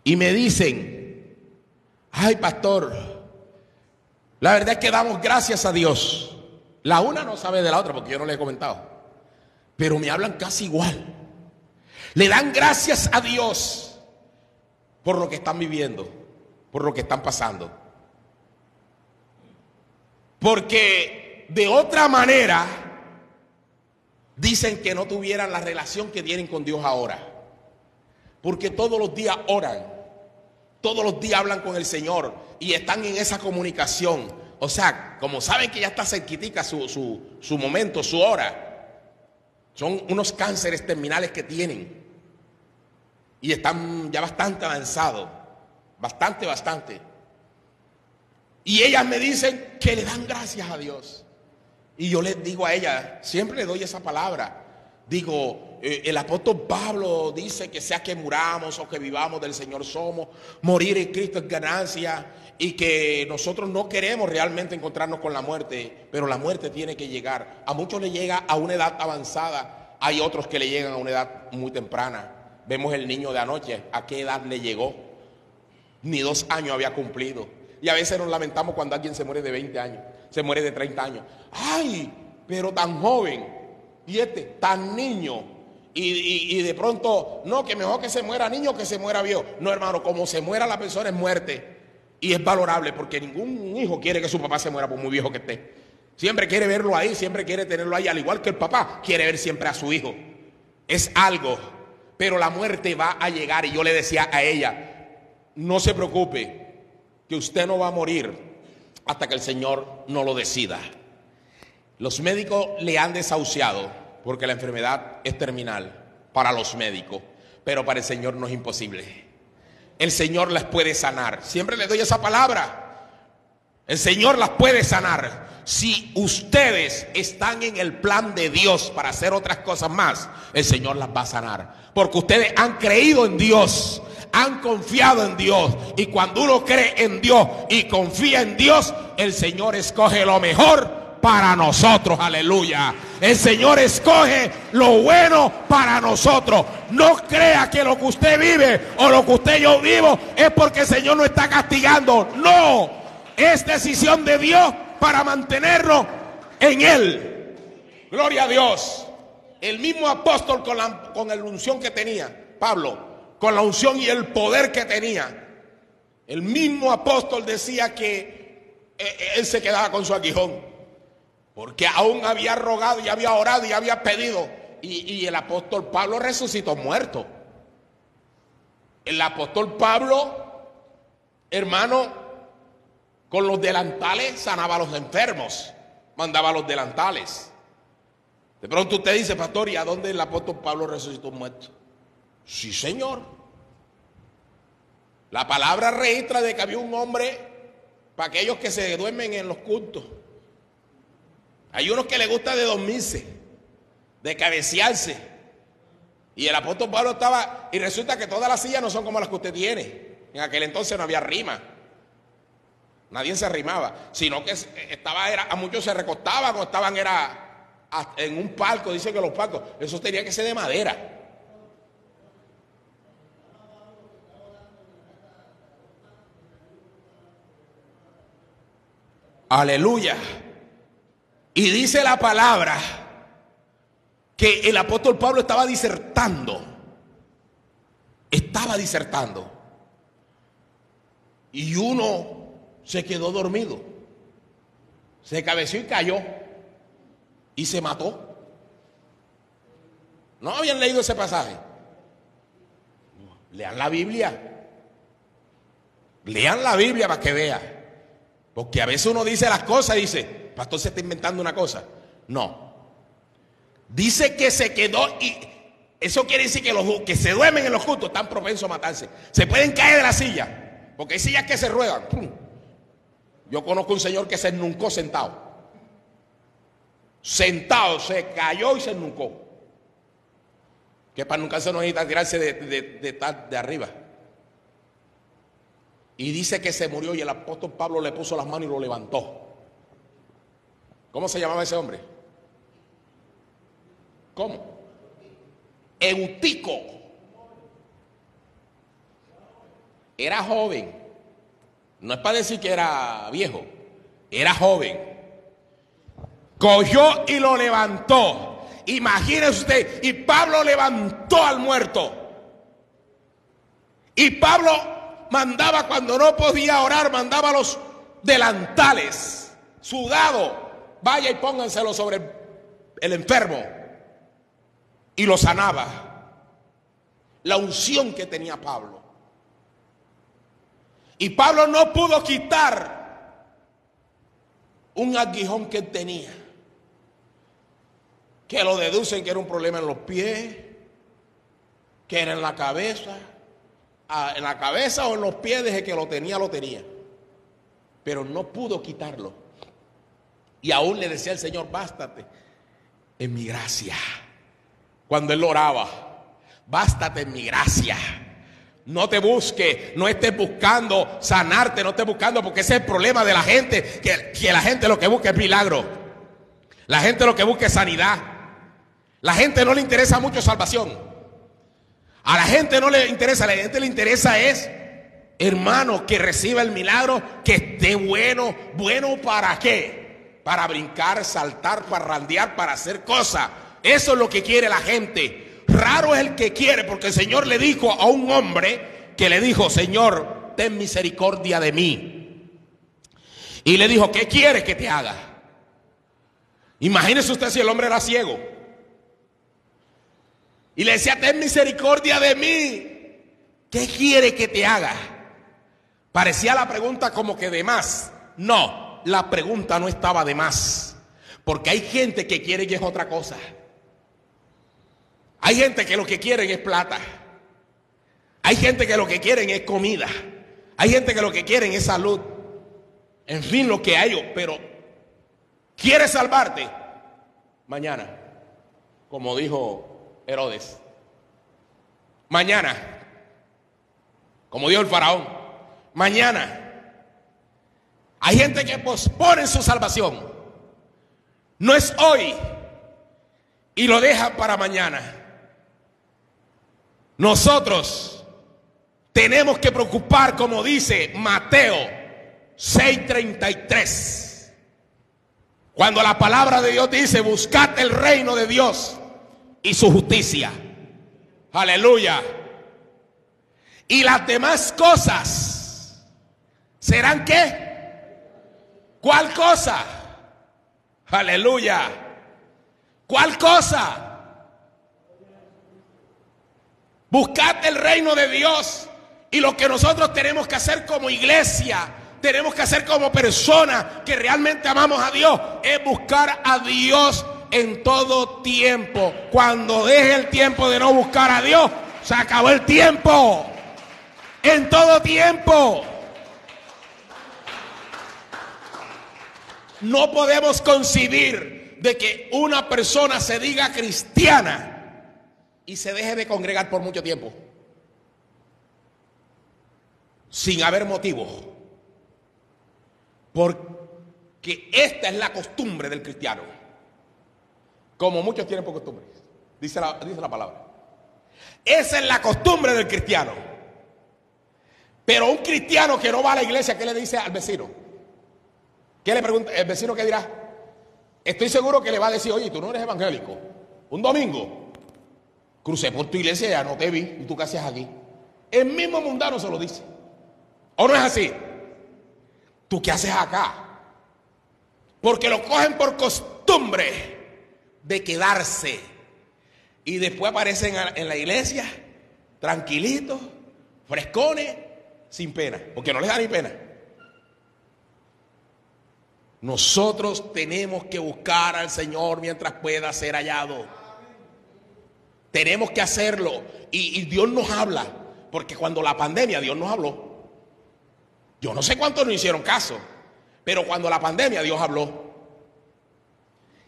Y me dicen: ay, pastor, la verdad es que damos gracias a Dios. La una no sabe de la otra porque yo no le he comentado, pero me hablan casi igual. Le dan gracias a Dios por lo que están viviendo, por lo que están pasando. Porque de otra manera dicen que no tuvieran la relación que tienen con Dios ahora. Porque todos los días oran, todos los días hablan con el Señor y están en esa comunicación. O sea, como saben que ya está cerquitica su momento, su hora. Son unos cánceres terminales que tienen y están ya bastante avanzados, bastante. Y ellas me dicen que le dan gracias a Dios. Y yo les digo a ellas, siempre le doy esa palabra. Digo, el apóstol Pablo dice que sea que muramos o que vivamos, del Señor somos. Morir en Cristo es ganancia. Y que nosotros no queremos realmente encontrarnos con la muerte, pero la muerte tiene que llegar. A muchos le llega a una edad avanzada, hay otros que le llegan a una edad muy temprana. Vemos el niño de anoche, ¿a qué edad le llegó? Ni 2 años había cumplido. Y a veces nos lamentamos cuando alguien se muere de 20 años, se muere de 30 años. ¡Ay! Pero tan joven, y tan niño. Y de pronto, no, que mejor que se muera niño que se muera viejo. No, hermano, como se muera la persona es muerte. Y es valorable, porque ningún hijo quiere que su papá se muera por muy viejo que esté. Siempre quiere verlo ahí, siempre quiere tenerlo ahí, al igual que el papá quiere ver siempre a su hijo. Es algo, pero la muerte va a llegar. Y yo le decía a ella, no se preocupe, que usted no va a morir hasta que el Señor no lo decida. Los médicos le han desahuciado porque la enfermedad es terminal para los médicos, pero para el Señor no es imposible. El Señor las puede sanar. Siempre les doy esa palabra. El Señor las puede sanar. Si ustedes están en el plan de Dios para hacer otras cosas más, el Señor las va a sanar. Porque ustedes han creído en Dios, han confiado en Dios. Y cuando uno cree en Dios y confía en Dios, el Señor escoge lo mejor para nosotros, aleluya. El Señor escoge lo bueno para nosotros. No crea que lo que usted vive o lo que usted y yo vivo es porque el Señor nos está castigando. No, es decisión de Dios para mantenernos en Él. Gloria a Dios. El mismo apóstol con la unción que tenía, Pablo, con la unción y el poder que tenía, el mismo apóstol decía que él se quedaba con su aguijón. Porque aún había rogado y había orado y había pedido. Y el apóstol Pablo resucitó muerto. El apóstol Pablo, hermano, con los delantales sanaba a los enfermos. Mandaba los delantales. De pronto usted dice, pastor, ¿y a dónde el apóstol Pablo resucitó muerto? Sí, señor. La palabra registra de que había un hombre para aquellos que se duermen en los cultos. Hay unos que les gusta de dormirse, de cabecearse. Y el apóstol Pablo estaba, y resulta que todas las sillas no son como las que usted tiene. En aquel entonces no había rima. Nadie se arrimaba, sino que a muchos se recostaban o estaban en un palco. Dicen que los palcos, eso tenía que ser de madera. Aleluya. Y dice la palabra que el apóstol Pablo estaba disertando. Y uno se quedó dormido, se cabeció y cayó y se mató. ¿No habían leído ese pasaje? Lean la Biblia. Lean la Biblia para que vean. Porque a veces uno dice las cosas y dice, pastor, se está inventando una cosa. No. Dice que se quedó, y eso quiere decir que los que se duermen en los justos están propensos a matarse. Se pueden caer de la silla, porque hay sillas que se ruedan. Yo conozco un señor que se ennuncó sentado. Se cayó y se ennuncó. Que para nunca se necesita tirarse de arriba. Y dice que se murió y el apóstol Pablo le puso las manos y lo levantó. ¿Cómo se llamaba ese hombre? ¿Cómo? Eutico. Era joven. No es para decir que era viejo. Era joven. Cogió y lo levantó. Imagínese usted. Y Pablo levantó al muerto. Y Pablo mandaba, cuando no podía orar, mandaba los delantales sudados. Vaya y pónganselo sobre el enfermo. Y lo sanaba. La unción que tenía Pablo. Y Pablo no pudo quitar un aguijón que él tenía, que lo deducen que era un problema en los pies, que era en la cabeza. En la cabeza o en los pies, desde que lo tenía. Pero no pudo quitarlo. Y aún le decía al Señor, bástate en mi gracia. Cuando él oraba, bástate en mi gracia. No te busque, no estés buscando sanarte, no estés buscando, porque ese es el problema de la gente, que la gente lo que busca es milagro. La gente lo que busca es sanidad. La gente no le interesa mucho salvación. A la gente no le interesa, a la gente le interesa es, hermano, que reciba el milagro, que esté bueno. ¿Bueno para qué? Para brincar, saltar, parrandear, para hacer cosas. Eso es lo que quiere la gente. Raro es el que quiere, porque el Señor le dijo a un hombre que le dijo, Señor, ten misericordia de mí. Y le dijo, ¿qué quieres que te haga? Imagínese usted si el hombre era ciego. Y le decía, ten misericordia de mí. ¿Qué quiere que te haga? Parecía la pregunta como que de más. No, la pregunta no estaba de más. Porque hay gente que quiere que es otra cosa. Hay gente que lo que quieren es plata. Hay gente que lo que quieren es comida. Hay gente que lo que quieren es salud. En fin, lo que hay. Pero, ¿quieres salvarte? Mañana, como dijo Herodes. Mañana, como dijo el faraón. Mañana. Hay gente que pospone su salvación. No es hoy y lo deja para mañana. Nosotros tenemos que preocupar, como dice Mateo 6:33. Cuando la palabra de Dios dice, buscad el reino de Dios y su justicia. Aleluya. Y las demás cosas serán ¿qué? ¿Cuál cosa? Aleluya. ¿Cuál cosa? Buscad el reino de Dios. Y lo que nosotros tenemos que hacer como iglesia, tenemos que hacer como personas que realmente amamos a Dios, es buscar a Dios en todo tiempo. Cuando deje el tiempo de no buscar a Dios, se acabó el tiempo. En todo tiempo. No podemos concebir de que una persona se diga cristiana y se deje de congregar por mucho tiempo sin haber motivo. Porque esta es la costumbre del cristiano. Como muchos tienen por costumbre. Dice la palabra. Esa es la costumbre del cristiano. Pero un cristiano que no va a la iglesia, ¿qué le dice al vecino? ¿Qué le pregunta? ¿El vecino qué dirá? Estoy seguro que le va a decir, oye, tú no eres evangélico. Un domingo crucé por tu iglesia y ya no te vi. ¿Y tú qué hacías aquí? El mismo mundano se lo dice. ¿O no es así? ¿Tú qué haces acá? Porque lo cogen por costumbre de quedarse. Y después aparecen en la iglesia, tranquilitos, frescones, sin pena. Porque no les da ni pena. Nosotros tenemos que buscar al Señor mientras pueda ser hallado. Tenemos que hacerlo. Y Dios nos habla. Porque cuando la pandemia, Dios nos habló. Yo no sé cuántos no hicieron caso. Pero cuando la pandemia, Dios habló.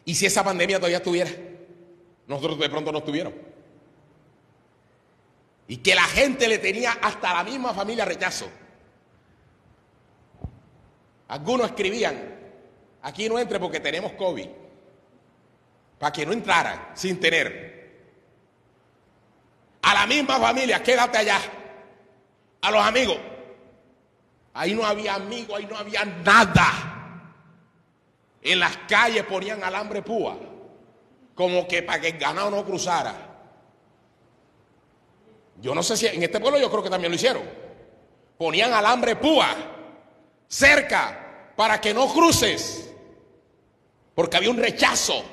Y si esa pandemia todavía estuviera, nosotros de pronto no estuvieron. Y que la gente le tenía hasta la misma familia rechazo. Algunos escribían, aquí no entre porque tenemos COVID. Para que no entraran sin tener. A la misma familia, quédate allá. A los amigos. Ahí no había amigos, ahí no había nada. En las calles ponían alambre púa. Como que para que el ganado no cruzara. Yo no sé si en este pueblo yo creo que también lo hicieron. Ponían alambre púa cerca para que no cruces. Porque había un rechazo.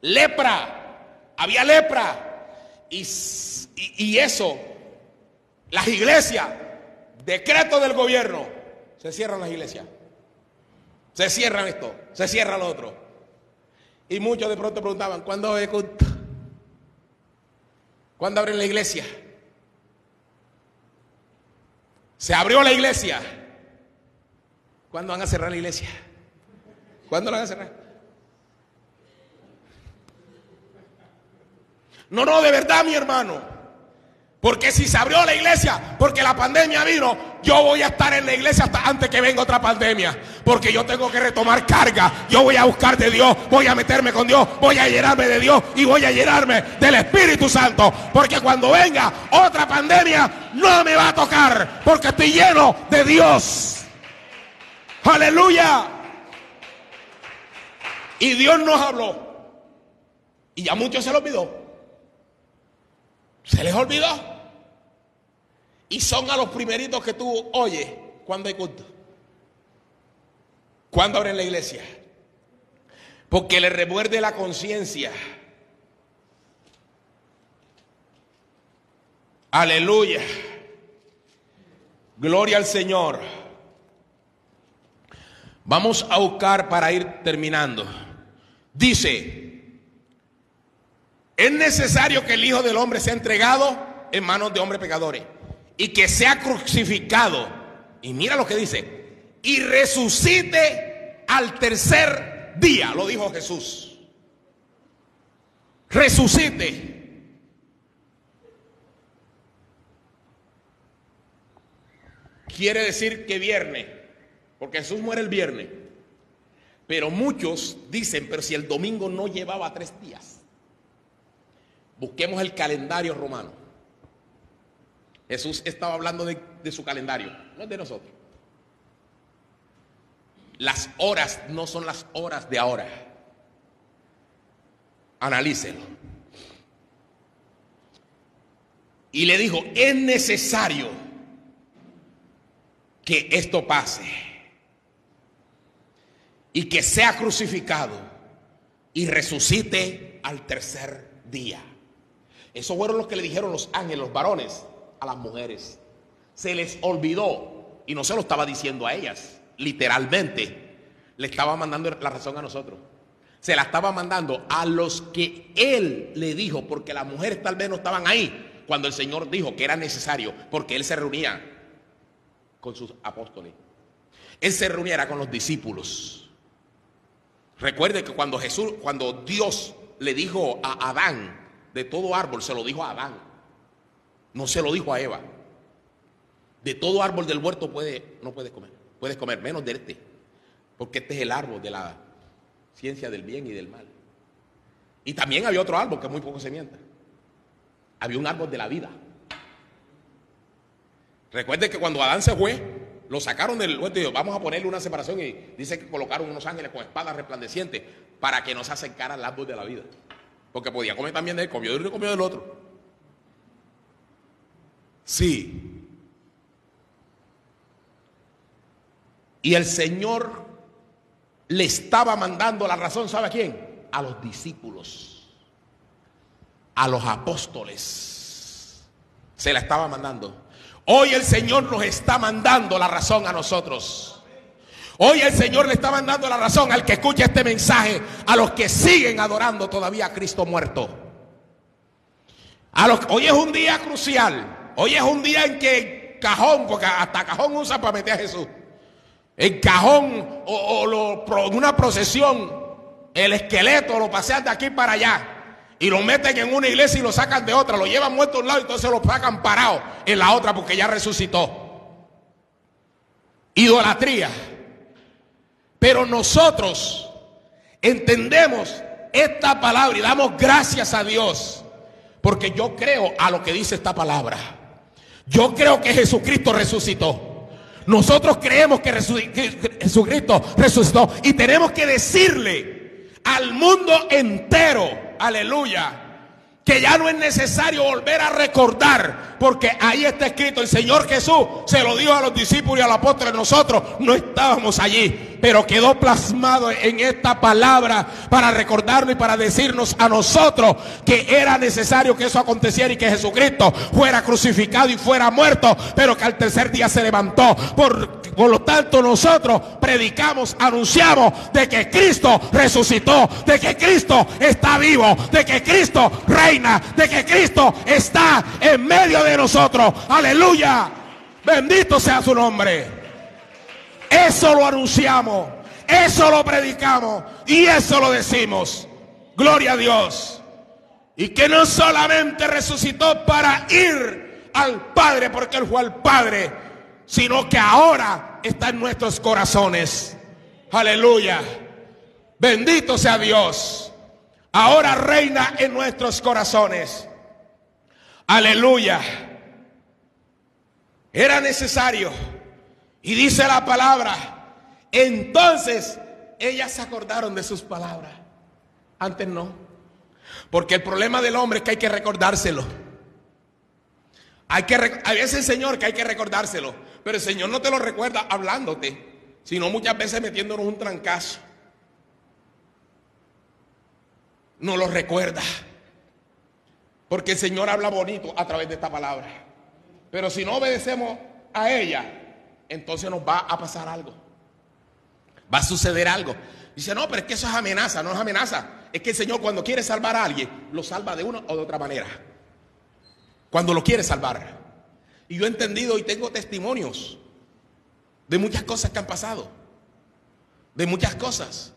Lepra. Había lepra. Y eso, las iglesias, decreto del gobierno, se cierran las iglesias. Se cierran esto, se cierra lo otro. Y muchos de pronto preguntaban, ¿cuándo hay culto? ¿Cuándo abren la iglesia? Se abrió la iglesia. ¿Cuándo van a cerrar la iglesia? ¿Cuándo la van a cerrar? No, de verdad, mi hermano. Porque si se abrió la iglesia, porque la pandemia vino, yo voy a estar en la iglesia hasta antes que venga otra pandemia. Porque yo tengo que retomar carga. Yo voy a buscar de Dios, voy a meterme con Dios, voy a llenarme de Dios y voy a llenarme del Espíritu Santo. Porque cuando venga otra pandemia, no me va a tocar. Porque estoy lleno de Dios. Aleluya. Y Dios nos habló. Y ya muchos se lo olvidó. Se les olvidó. Y son a los primeritos que tú oyes cuando hay culto. Cuando abren la iglesia. Porque les remuerde la conciencia. Aleluya. Gloria al Señor. Vamos a buscar para ir terminando. Dice, es necesario que el Hijo del Hombre sea entregado en manos de hombres pecadores y que sea crucificado. Y mira lo que dice, y resucite al tercer día, lo dijo Jesús. Resucite. Quiere decir que viernes, porque Jesús muere el viernes. Pero muchos dicen, pero si el domingo no llevaba 3 días. Busquemos el calendario romano. Jesús estaba hablando de su calendario, no es de nosotros. Las horas no son las horas de ahora. Analícelo. Y le dijo, es necesario que esto pase y que sea crucificado y resucite al tercer día. Esos fueron los que le dijeron los ángeles, los varones, a las mujeres. Se les olvidó, y no se lo estaba diciendo a ellas, literalmente le estaba mandando la razón a nosotros. Se la estaba mandando a los que él le dijo, porque las mujeres tal vez no estaban ahí cuando el Señor dijo que era necesario, porque él se reunía con sus apóstoles. Él se reunía con los discípulos. Recuerde que cuando Dios le dijo a Adán, de todo árbol, se lo dijo a Adán. No se lo dijo a Eva. De todo árbol del huerto no puedes comer. Puedes comer menos de este. Porque este es el árbol de la ciencia del bien y del mal. Y también había otro árbol que muy poco se mienta. Había un árbol de la vida. Recuerden que cuando Adán se fue, lo sacaron del huerto y dijo, vamos a ponerle una separación, y dice que colocaron unos ángeles con espadas resplandecientes para que no se acercara al árbol de la vida. Porque podía comer también de él, comió de uno y comió del otro. Sí. Y el Señor le estaba mandando la razón, ¿sabe a quién? A los discípulos, a los apóstoles. Se la estaba mandando. Hoy el Señor nos está mandando la razón a nosotros. Hoy el Señor le está mandando la razón al que escucha este mensaje, a los que siguen adorando todavía a Cristo muerto. Hoy es un día crucial. Hoy es un día en que cajón, porque hasta cajón usa para meter a Jesús. El cajón una procesión, el esqueleto lo pasean de aquí para allá y lo meten en una iglesia y lo sacan de otra, lo llevan muerto a un lado y entonces lo sacan parado en la otra porque ya resucitó. Idolatría. Pero nosotros entendemos esta palabra y damos gracias a Dios, porque yo creo a lo que dice esta palabra. Yo creo que Jesucristo resucitó. Nosotros creemos que Jesucristo resucitó y tenemos que decirle al mundo entero, aleluya, que ya no es necesario volver a recordar, porque ahí está escrito. El Señor Jesús se lo dijo a los discípulos y a los apóstoles. Nosotros no estábamos allí, pero quedó plasmado en esta palabra para recordarnos y para decirnos a nosotros que era necesario que eso aconteciera y que Jesucristo fuera crucificado y fuera muerto, pero que al tercer día se levantó. Por lo tanto, nosotros predicamos, anunciamos de que Cristo resucitó, de que Cristo está vivo, de que Cristo reina, de que Cristo está en medio de nosotros. Aleluya, bendito sea su nombre. Eso lo anunciamos, eso lo predicamos y eso lo decimos. Gloria a Dios. Y que no solamente resucitó para ir al Padre, porque Él fue al Padre, sino que ahora está en nuestros corazones. Aleluya, bendito sea Dios. Ahora reina en nuestros corazones. Aleluya. Era necesario. Y dice la palabra, entonces ellas se acordaron de sus palabras. Antes no. Porque el problema del hombre es que hay que recordárselo. A veces el Señor que hay que recordárselo, pero el Señor no te lo recuerda hablándote, sino muchas veces metiéndonos un trancazo. No lo recuerda, porque el Señor habla bonito a través de esta palabra. Pero si no obedecemos a ella, entonces nos va a pasar algo, va a suceder algo. Dice, no, pero es que eso es amenaza. No es amenaza, es que el Señor cuando quiere salvar a alguien, lo salva de una o de otra manera. Cuando lo quiere salvar. Y yo he entendido y tengo testimonios de muchas cosas que han pasado, de muchas cosas.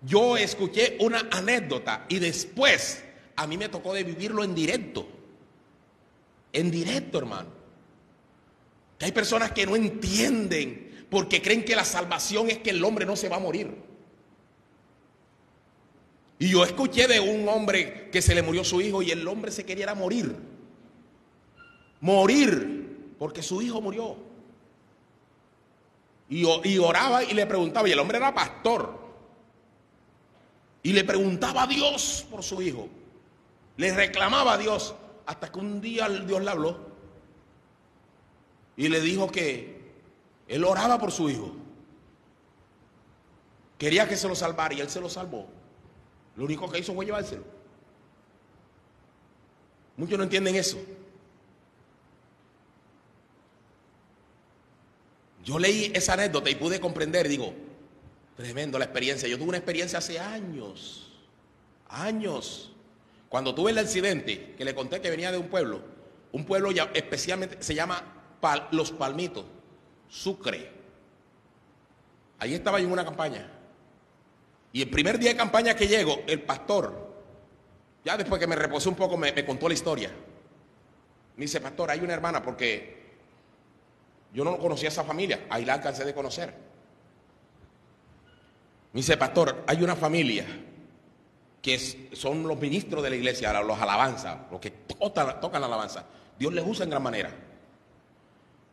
Yo escuché una anécdota y después a mí me tocó de vivirlo en directo. En directo, hermano. Que hay personas que no entienden porque creen que la salvación es que el hombre no se va a morir. Y yo escuché de un hombre que se le murió su hijo y el hombre se quería morir. Morir porque su hijo murió. Y oraba y le preguntaba, y el hombre era pastor. Y le preguntaba a Dios por su hijo. Le reclamaba a Dios. Hasta que un día Dios le habló. Y le dijo que él oraba por su hijo. Quería que se lo salvara y él se lo salvó. Lo único que hizo fue llevárselo. Muchos no entienden eso. Yo leí esa anécdota y pude comprender, digo, tremendo la experiencia. Yo tuve una experiencia hace años, cuando tuve el accidente, que le conté que venía de un pueblo ya especialmente se llama Los Palmitos, Sucre. Ahí estaba yo en una campaña. Y el primer día de campaña que llego, el pastor, ya después que me reposé un poco, me contó la historia. Me dice, pastor, hay una hermana, porque yo no conocía a esa familia, ahí la alcancé de conocer. Me dice, pastor, hay una familia que son los ministros de la iglesia, los alabanzas, los que tocan la alabanza. Dios les usa en gran manera.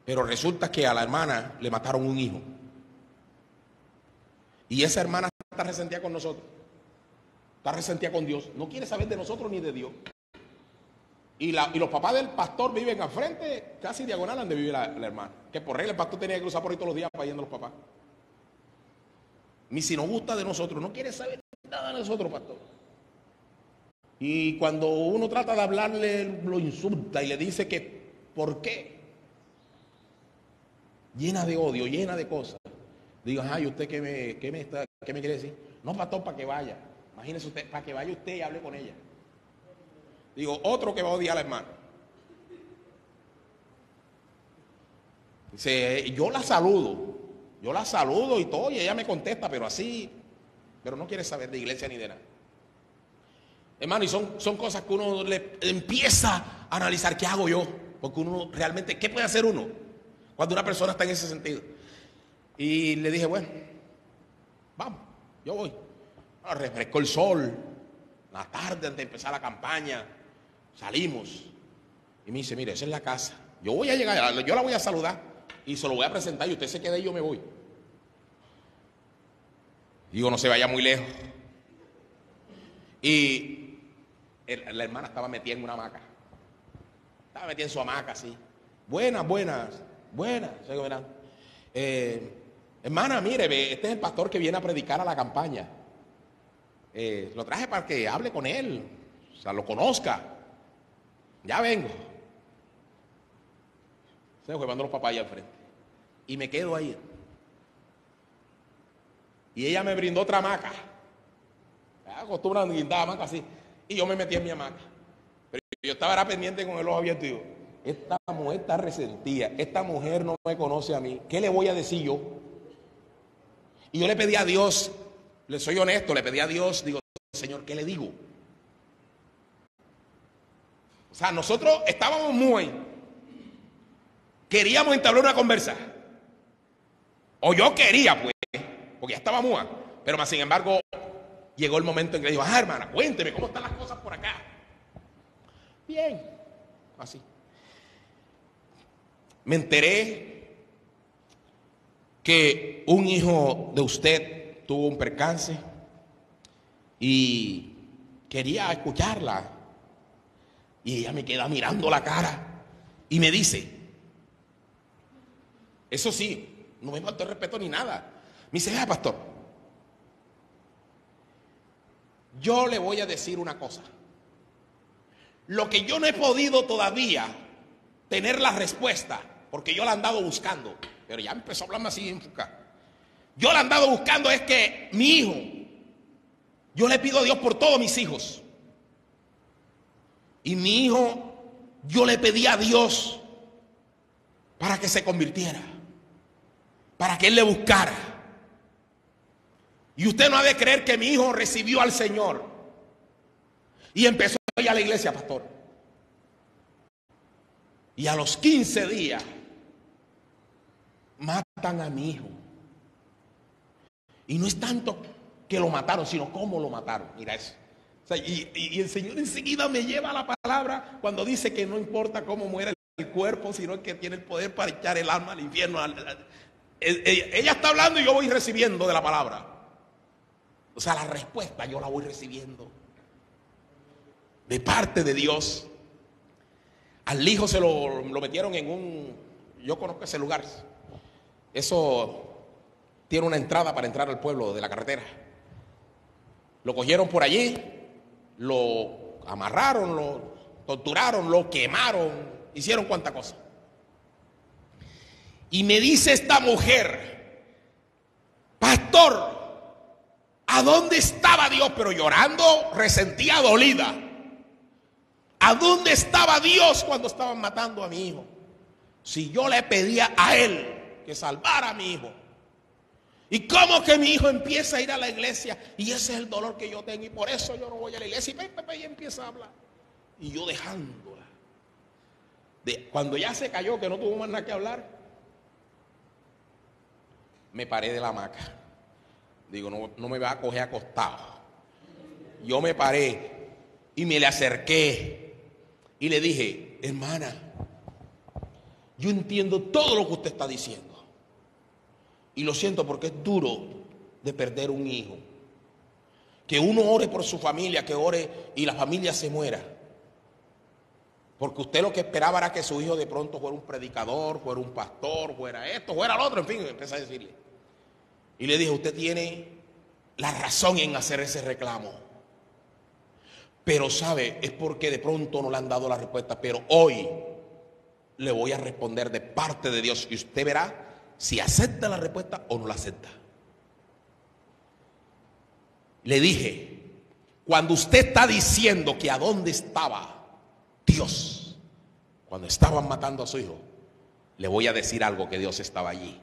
Pero resulta que a la hermana le mataron un hijo. Y esa hermana está resentida con nosotros. Está resentida con Dios. No quiere saber de nosotros ni de Dios. Y los papás del pastor viven al frente, casi diagonal donde vive la hermana. Que por regla el pastor tenía que cruzar por ahí todos los días para ir a los papás. Ni si no gusta de nosotros, no quiere saber nada de nosotros, pastor. Y cuando uno trata de hablarle, lo insulta y le dice que, ¿por qué? Llena de odio, llena de cosas. Digo, ¿y usted qué me quiere decir? No, pastor, para que vaya. Imagínese usted, para que vaya usted y hable con ella. Digo, otro que va a odiar a la hermana. Dice, yo la saludo y todo, y ella me contesta, pero así, pero no quiere saber de iglesia ni de nada. Hermano, y son cosas que uno le empieza a analizar, ¿qué hago yo? Porque uno realmente, ¿qué puede hacer uno cuando una persona está en ese sentido? Y le dije, bueno, vamos, yo voy. Bueno, refrescó el sol, la tarde antes de empezar la campaña, salimos. Y me dice, mire, esa es la casa. Yo voy a llegar, yo la voy a saludar y se lo voy a presentar y usted se queda y yo me voy. Digo, no se vaya muy lejos. Y la hermana estaba metida en una hamaca. Estaba metida en su hamaca, así. Buenas. Hermana, mire, este es el pastor que viene a predicar a la campaña. Lo traje para que hable con él, o sea, lo conozca. Ya vengo. Se fue llevando los papás allá al frente. Y me quedo ahí. Y ella me brindó otra hamaca. Acostumbran a guindar hamaca así. Y yo me metí en mi hamaca. Pero yo estaba pendiente con el ojo abierto y digo, esta mujer está resentida. Esta mujer no me conoce a mí. ¿Qué le voy a decir yo? Y yo le pedí a Dios, le soy honesto, le pedí a Dios, digo, Señor, ¿qué le digo? O sea, nosotros estábamos queríamos entablar una conversa. O yo quería, pues, porque ya estaba muy. Pero más sin embargo, llegó el momento en que le digo, hermana, cuénteme, ¿cómo están las cosas por acá? Bien, así. Me enteré que un hijo de usted tuvo un percance y quería escucharla. Y ella me queda mirando la cara y me dice, eso sí, no me faltó el respeto ni nada. Me dice, pastor, yo le voy a decir una cosa. Lo que yo no he podido todavía tener la respuesta, porque yo la he andado buscando, pero ya empezó a hablarme así enfocado. Yo la he andado buscando es que mi hijo, yo le pido a Dios por todos mis hijos. Y mi hijo, yo le pedí a Dios para que se convirtiera, para que él le buscara. Y usted no ha de creer que mi hijo recibió al Señor y empezó a ir a la iglesia, pastor. Y a los 15 días matan a mi hijo. Y no es tanto que lo mataron, sino cómo lo mataron. Mira eso. O sea, y el Señor enseguida me lleva a la palabra cuando dice que no importa cómo muera el cuerpo, sino que tiene el poder para echar el alma al infierno. Ella está hablando y yo voy recibiendo de la palabra. O sea, la respuesta yo la voy recibiendo de parte de Dios. Al hijo se lo metieron en un... Yo conozco ese lugar. Eso tiene una entrada para entrar al pueblo de la carretera. Lo cogieron por allí, lo amarraron, lo torturaron, lo quemaron, hicieron cuanta cosa. Y me dice esta mujer, pastor, ¿a dónde estaba Dios? Pero llorando, resentía, dolida. ¿A dónde estaba Dios cuando estaban matando a mi hijo? Si yo le pedía a él que salvara a mi hijo. ¿Y cómo que mi hijo empieza a ir a la iglesia? Y ese es el dolor que yo tengo y por eso yo no voy a la iglesia. Y empieza a hablar. Y yo dejándola. Cuando ya se cayó, que no tuvo más nada que hablar, me paré de la hamaca. Digo, no me va a coger acostado. Yo me paré y me le acerqué y le dije, hermana, yo entiendo todo lo que usted está diciendo. Y lo siento porque es duro de perder un hijo. Que uno ore por su familia, que ore y la familia se muera. Porque usted lo que esperaba era que su hijo de pronto fuera un predicador, fuera un pastor, fuera esto, fuera lo otro, en fin, empecé a decirle. Y le dije, usted tiene la razón en hacer ese reclamo. Pero sabe, es porque de pronto no le han dado la respuesta. Pero hoy le voy a responder de parte de Dios y usted verá si acepta la respuesta o no la acepta. Le dije, cuando usted está diciendo que a dónde estaba Dios cuando estaban matando a su hijo, le voy a decir algo, que Dios estaba allí.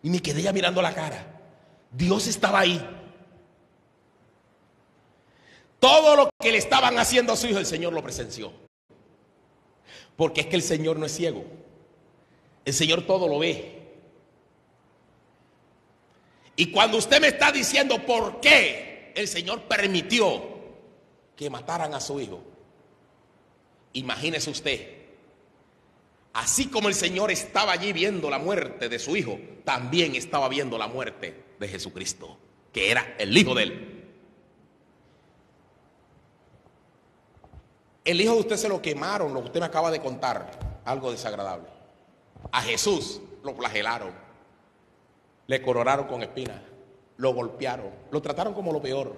Y me quedé ya mirando la cara. Dios estaba ahí. Todo lo que le estaban haciendo a su hijo, el Señor lo presenció. Porque es que el Señor no es ciego. El Señor todo lo ve. Y cuando usted me está diciendo por qué el Señor permitió que mataran a su hijo, imagínese usted, así como el Señor estaba allí viendo la muerte de su hijo, también estaba viendo la muerte de Jesucristo, que era el hijo de él. El hijo de usted se lo quemaron, lo que usted me acaba de contar, algo desagradable. A Jesús lo flagelaron, le coronaron con espinas, lo golpearon, lo trataron como lo peor,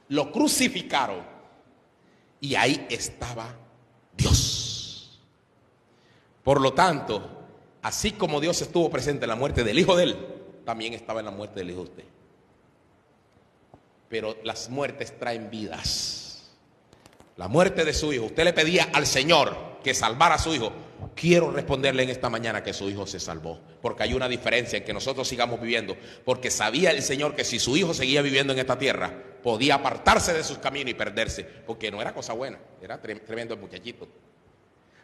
lo crucificaron. Y ahí estaba Dios. Por lo tanto, así como Dios estuvo presente en la muerte del hijo de él, también estaba en la muerte del hijo de usted. Pero las muertes traen vidas. La muerte de su hijo, usted le pedía al Señor que salvara a su hijo. Quiero responderle en esta mañana que su hijo se salvó, porque hay una diferencia en que nosotros sigamos viviendo, porque sabía el Señor que si su hijo seguía viviendo en esta tierra, podía apartarse de sus caminos y perderse, porque no era cosa buena, era tremendo el muchachito.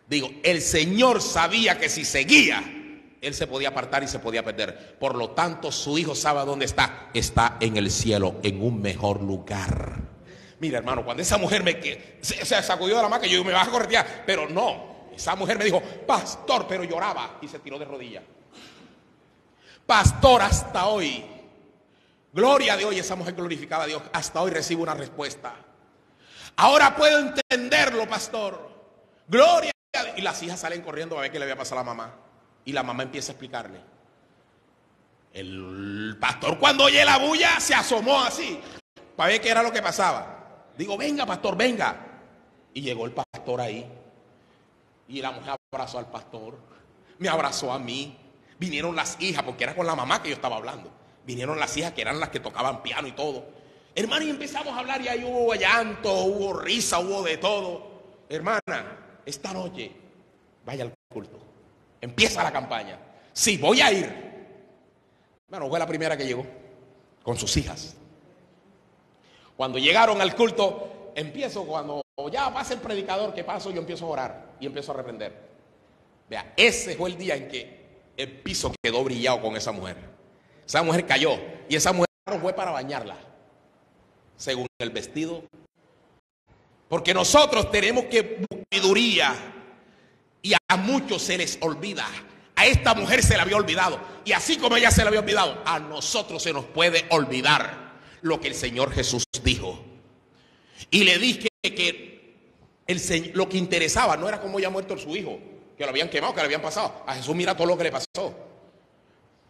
Digo, el Señor sabía que si seguía, él se podía apartar y se podía perder. Por lo tanto, su hijo sabe dónde está. Está en el cielo, en un mejor lugar. Mira, hermano, cuando esa mujer se sacudió de la hamaca, yo me bajé a corretear, pero no. Esa mujer me dijo, pastor, pero lloraba y se tiró de rodillas. Pastor, hasta hoy, gloria a Dios, y esa mujer glorificaba a Dios, hasta hoy recibe una respuesta. Ahora puedo entenderlo, pastor. Gloria a Dios. Y las hijas salen corriendo a ver qué le había pasado a la mamá. Y la mamá empieza a explicarle. El pastor, cuando oye la bulla, se asomó así para ver qué era lo que pasaba. Digo, venga, pastor, venga. Y llegó el pastor ahí. Y la mujer abrazó al pastor, me abrazó a mí. Vinieron las hijas, porque era con la mamá que yo estaba hablando. Vinieron las hijas que eran las que tocaban piano y todo. Hermano, y empezamos a hablar y ahí hubo llanto, hubo risa, hubo de todo. Hermana, esta noche vaya al culto. Empieza la campaña. Sí, voy a ir. Bueno, fue la primera que llegó con sus hijas. Cuando llegaron al culto, cuando ya pasa el predicador, que paso, yo empiezo a orar y empiezo a reprender. Vea, ese fue el día en que el piso quedó brillado con esa mujer. Esa mujer cayó y esa mujer fue para bañarla, según el vestido. Porque nosotros tenemos que sabiduría y a muchos se les olvida. A esta mujer se le había olvidado. Y así como ella se le había olvidado, a nosotros se nos puede olvidar lo que el Señor Jesús dijo. Y le dije que lo que interesaba no era cómo había muerto su hijo, que lo habían quemado, que le habían pasado. A Jesús mira todo lo que le pasó.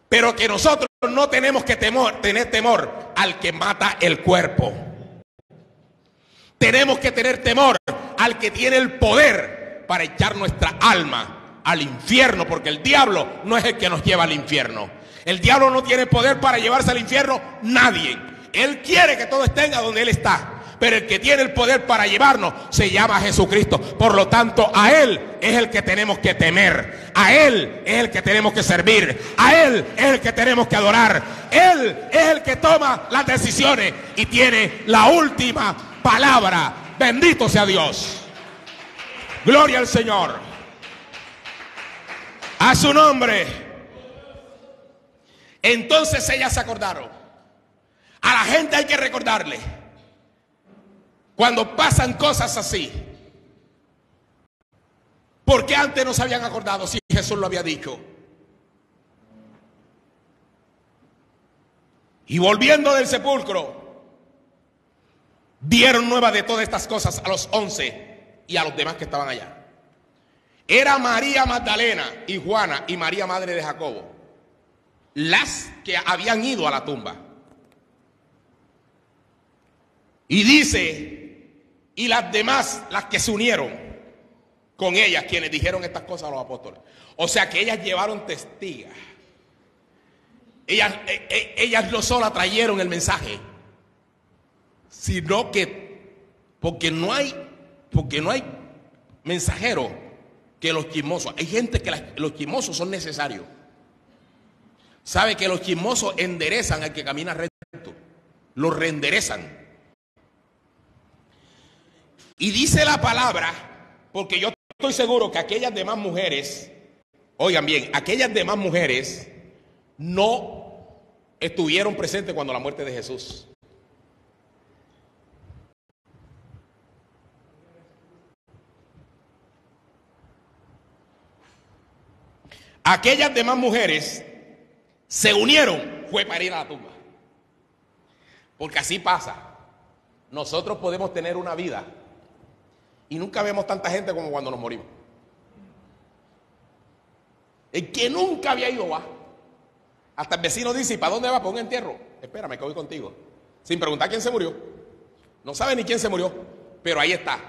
Pero que nosotros no tenemos que tener temor al que mata el cuerpo. Tenemos que tener temor al que tiene el poder para echar nuestra alma al infierno, porque el diablo no es el que nos lleva al infierno. El diablo no tiene poder para llevarse al infierno nadie. Él quiere que todos estén a donde él está. Pero el que tiene el poder para llevarnos se llama Jesucristo. Por lo tanto, a Él es el que tenemos que temer. A Él es el que tenemos que servir. A Él es el que tenemos que adorar. Él es el que toma las decisiones y tiene la última palabra. Bendito sea Dios. Gloria al Señor. A su nombre. Entonces ellas se acordaron. A la gente hay que recordarle, cuando pasan cosas así, ¿por qué antes no se habían acordado si Jesús lo había dicho? Y volviendo del sepulcro, dieron nueva de todas estas cosas a los 11 y a los demás que estaban allá. Era María Magdalena y Juana y María madre de Jacobo, las que habían ido a la tumba. Y dice, y las demás, las que se unieron con ellas, quienes dijeron estas cosas a los apóstoles. O sea que ellas llevaron testigas. Ellas no solo trajeron el mensaje, sino que porque no hay mensajeros que los chismosos. Hay gente que los chismosos son necesarios. Sabe que los chismosos enderezan al que camina recto, lo reenderezan. Y dice la palabra, porque yo estoy seguro que aquellas demás mujeres, oigan bien, aquellas demás mujeres no estuvieron presentes cuando la muerte de Jesús. Aquellas demás mujeres se unieron, fue para ir a la tumba. Porque así pasa. Nosotros podemos tener una vida y nunca vemos tanta gente como cuando nos morimos. El que nunca había ido va. Hasta el vecino dice, ¿y para dónde va? Para un entierro. Espérame que voy contigo. Sin preguntar quién se murió. No sabe ni quién se murió, pero ahí está.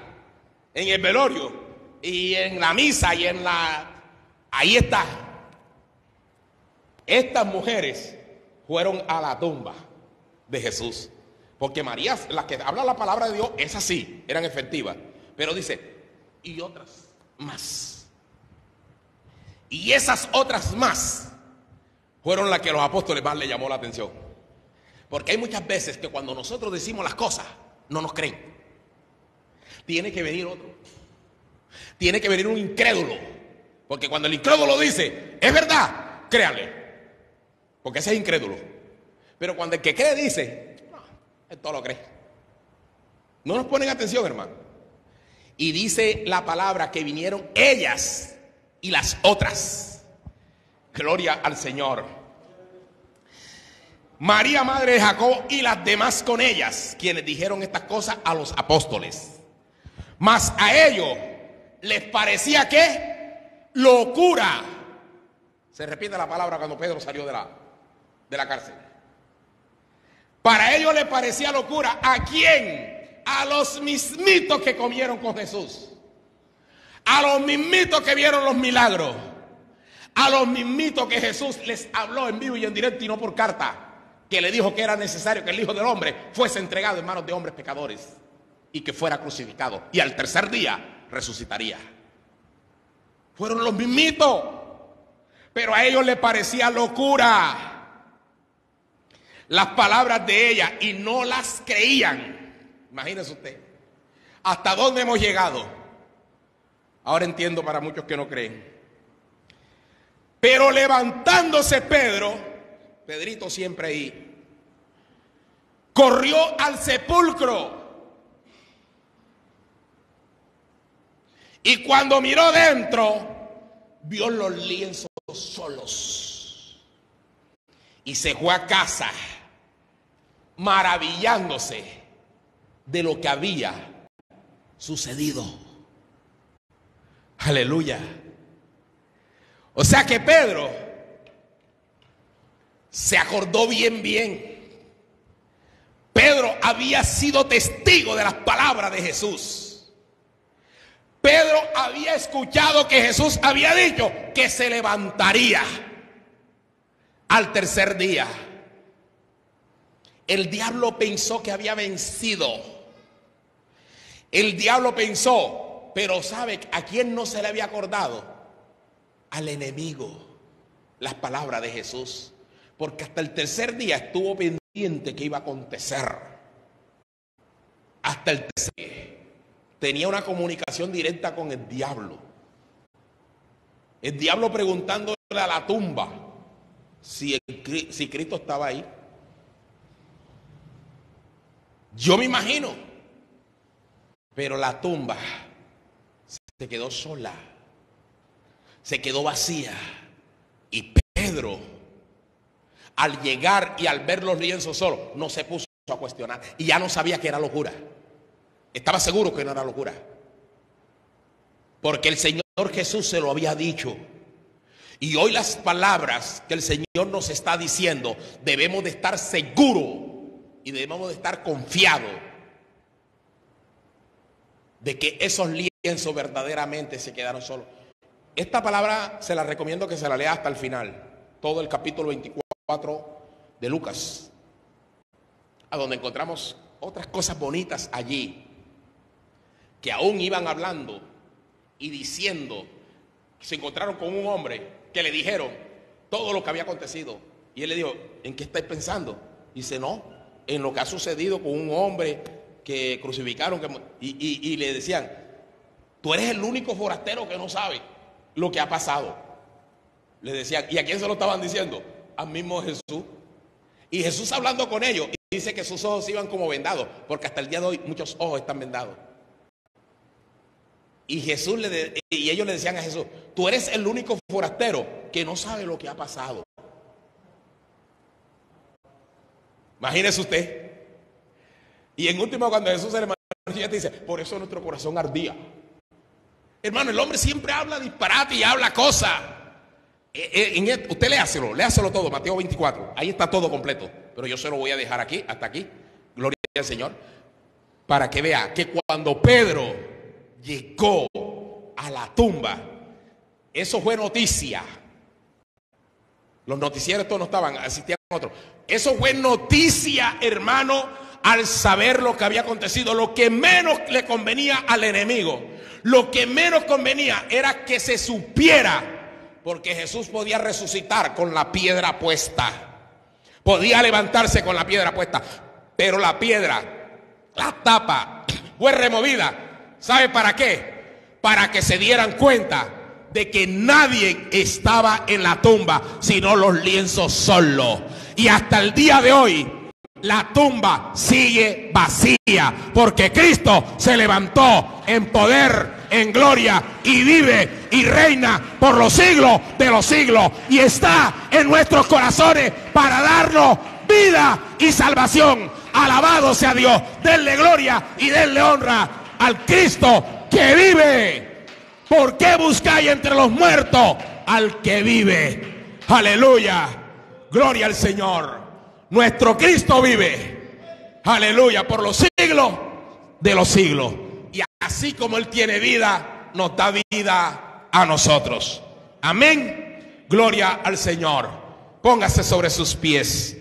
En el velorio y en la misa y en la... Ahí está. Estas mujeres fueron a la tumba de Jesús. Porque María, las que habla la palabra de Dios, esas sí, eran efectivas. Pero dice, y otras más. Y esas otras más fueron las que a los apóstoles más les llamó la atención. Porque hay muchas veces que cuando nosotros decimos las cosas, no nos creen. Tiene que venir otro. Tiene que venir un incrédulo. Porque cuando el incrédulo dice, es verdad, créanle. Porque ese es incrédulo. Pero cuando el que cree dice, no, esto lo cree. No nos ponen atención, hermano. Y dice la palabra que vinieron ellas y las otras. Gloria al Señor. María, madre de Jacob, y las demás con ellas, quienes dijeron estas cosas a los apóstoles. Mas a ellos les parecía que locura. Se repite la palabra cuando Pedro salió de la cárcel. Para ellos les parecía locura. ¿A quién? A los mismitos que comieron con Jesús. A los mismitos que vieron los milagros. A los mismitos que Jesús les habló en vivo y en directo y no por carta. Que le dijo que era necesario que el Hijo del Hombre fuese entregado en manos de hombres pecadores y que fuera crucificado. Y al tercer día resucitaría. Fueron los mismitos. Pero a ellos les parecía locura las palabras de ella y no las creían. Imagínese usted, ¿hasta dónde hemos llegado? Ahora entiendo para muchos que no creen. Pero levantándose Pedrito siempre ahí, corrió al sepulcro. Y cuando miró dentro, vio los lienzos solos. Y se fue a casa, maravillándose de lo que había sucedido. Aleluya. O sea que Pedro se acordó bien. Pedro había sido testigo de las palabras de Jesús. Pedro había escuchado que Jesús había dicho que se levantaría al tercer día. El diablo pensó que había vencido. El diablo pensó, pero ¿sabe a quién no se le había acordado? Al enemigo, las palabras de Jesús. Porque hasta el tercer día estuvo pendiente que iba a acontecer. Hasta el tercer día tenía una comunicación directa con el diablo. El diablo preguntándole a la tumba si Cristo estaba ahí. Yo me imagino. Pero la tumba se quedó sola, se quedó vacía. Y Pedro, al llegar y al ver los lienzos solos, no se puso a cuestionar. Y ya no sabía que era locura. Estaba seguro que no era locura. Porque el Señor Jesús se lo había dicho. Y hoy las palabras que el Señor nos está diciendo, debemos de estar seguros y debemos de estar confiados de que esos lienzos verdaderamente se quedaron solos. Esta palabra se la recomiendo que se la lea hasta el final, todo el capítulo 24 de Lucas, a donde encontramos otras cosas bonitas allí, que aún iban hablando y diciendo. Se encontraron con un hombre que le dijeron todo lo que había acontecido. Y él le dijo, ¿en qué estáis pensando? Dice, no, en lo que ha sucedido con un hombre que crucificaron. Y le decían, tú eres el único forastero que no sabe lo que ha pasado. Le decían, ¿y a quién se lo estaban diciendo? Al mismo Jesús. Y Jesús hablando con ellos, y dice que sus ojos iban como vendados, porque hasta el día de hoy muchos ojos están vendados. Y ellos le decían a Jesús, tú eres el único forastero que no sabe lo que ha pasado. Imagínese usted. Y en último, cuando Jesús se le manifiesta, dice, por eso nuestro corazón ardía. Hermano, el hombre siempre habla disparate y habla cosas. Usted léaselo todo, Mateo 24. Ahí está todo completo. Pero yo se lo voy a dejar aquí, hasta aquí. Gloria al Señor. Para que vea que cuando Pedro llegó a la tumba, eso fue noticia. Los noticieros todos no estaban, asistían otros. Eso fue noticia, hermano, al saber lo que había acontecido. Lo que menos le convenía al enemigo, lo que menos convenía era que se supiera, porque Jesús podía resucitar con la piedra puesta, podía levantarse con la piedra puesta, pero la piedra, la tapa, fue removida. ¿Sabe para qué? Para que se dieran cuenta de que nadie estaba en la tumba, sino los lienzos solos. Y hasta el día de hoy, la tumba sigue vacía, porque Cristo se levantó en poder, en gloria, y vive y reina por los siglos de los siglos. Y está en nuestros corazones para darnos vida y salvación. Alabado sea Dios. Denle gloria y denle honra al Cristo que vive. ¿Por qué buscáis entre los muertos al que vive? Aleluya. Gloria al Señor. Nuestro Cristo vive. Aleluya. Por los siglos de los siglos. Y así como Él tiene vida, nos da vida a nosotros. Amén. Gloria al Señor. Póngase sobre sus pies.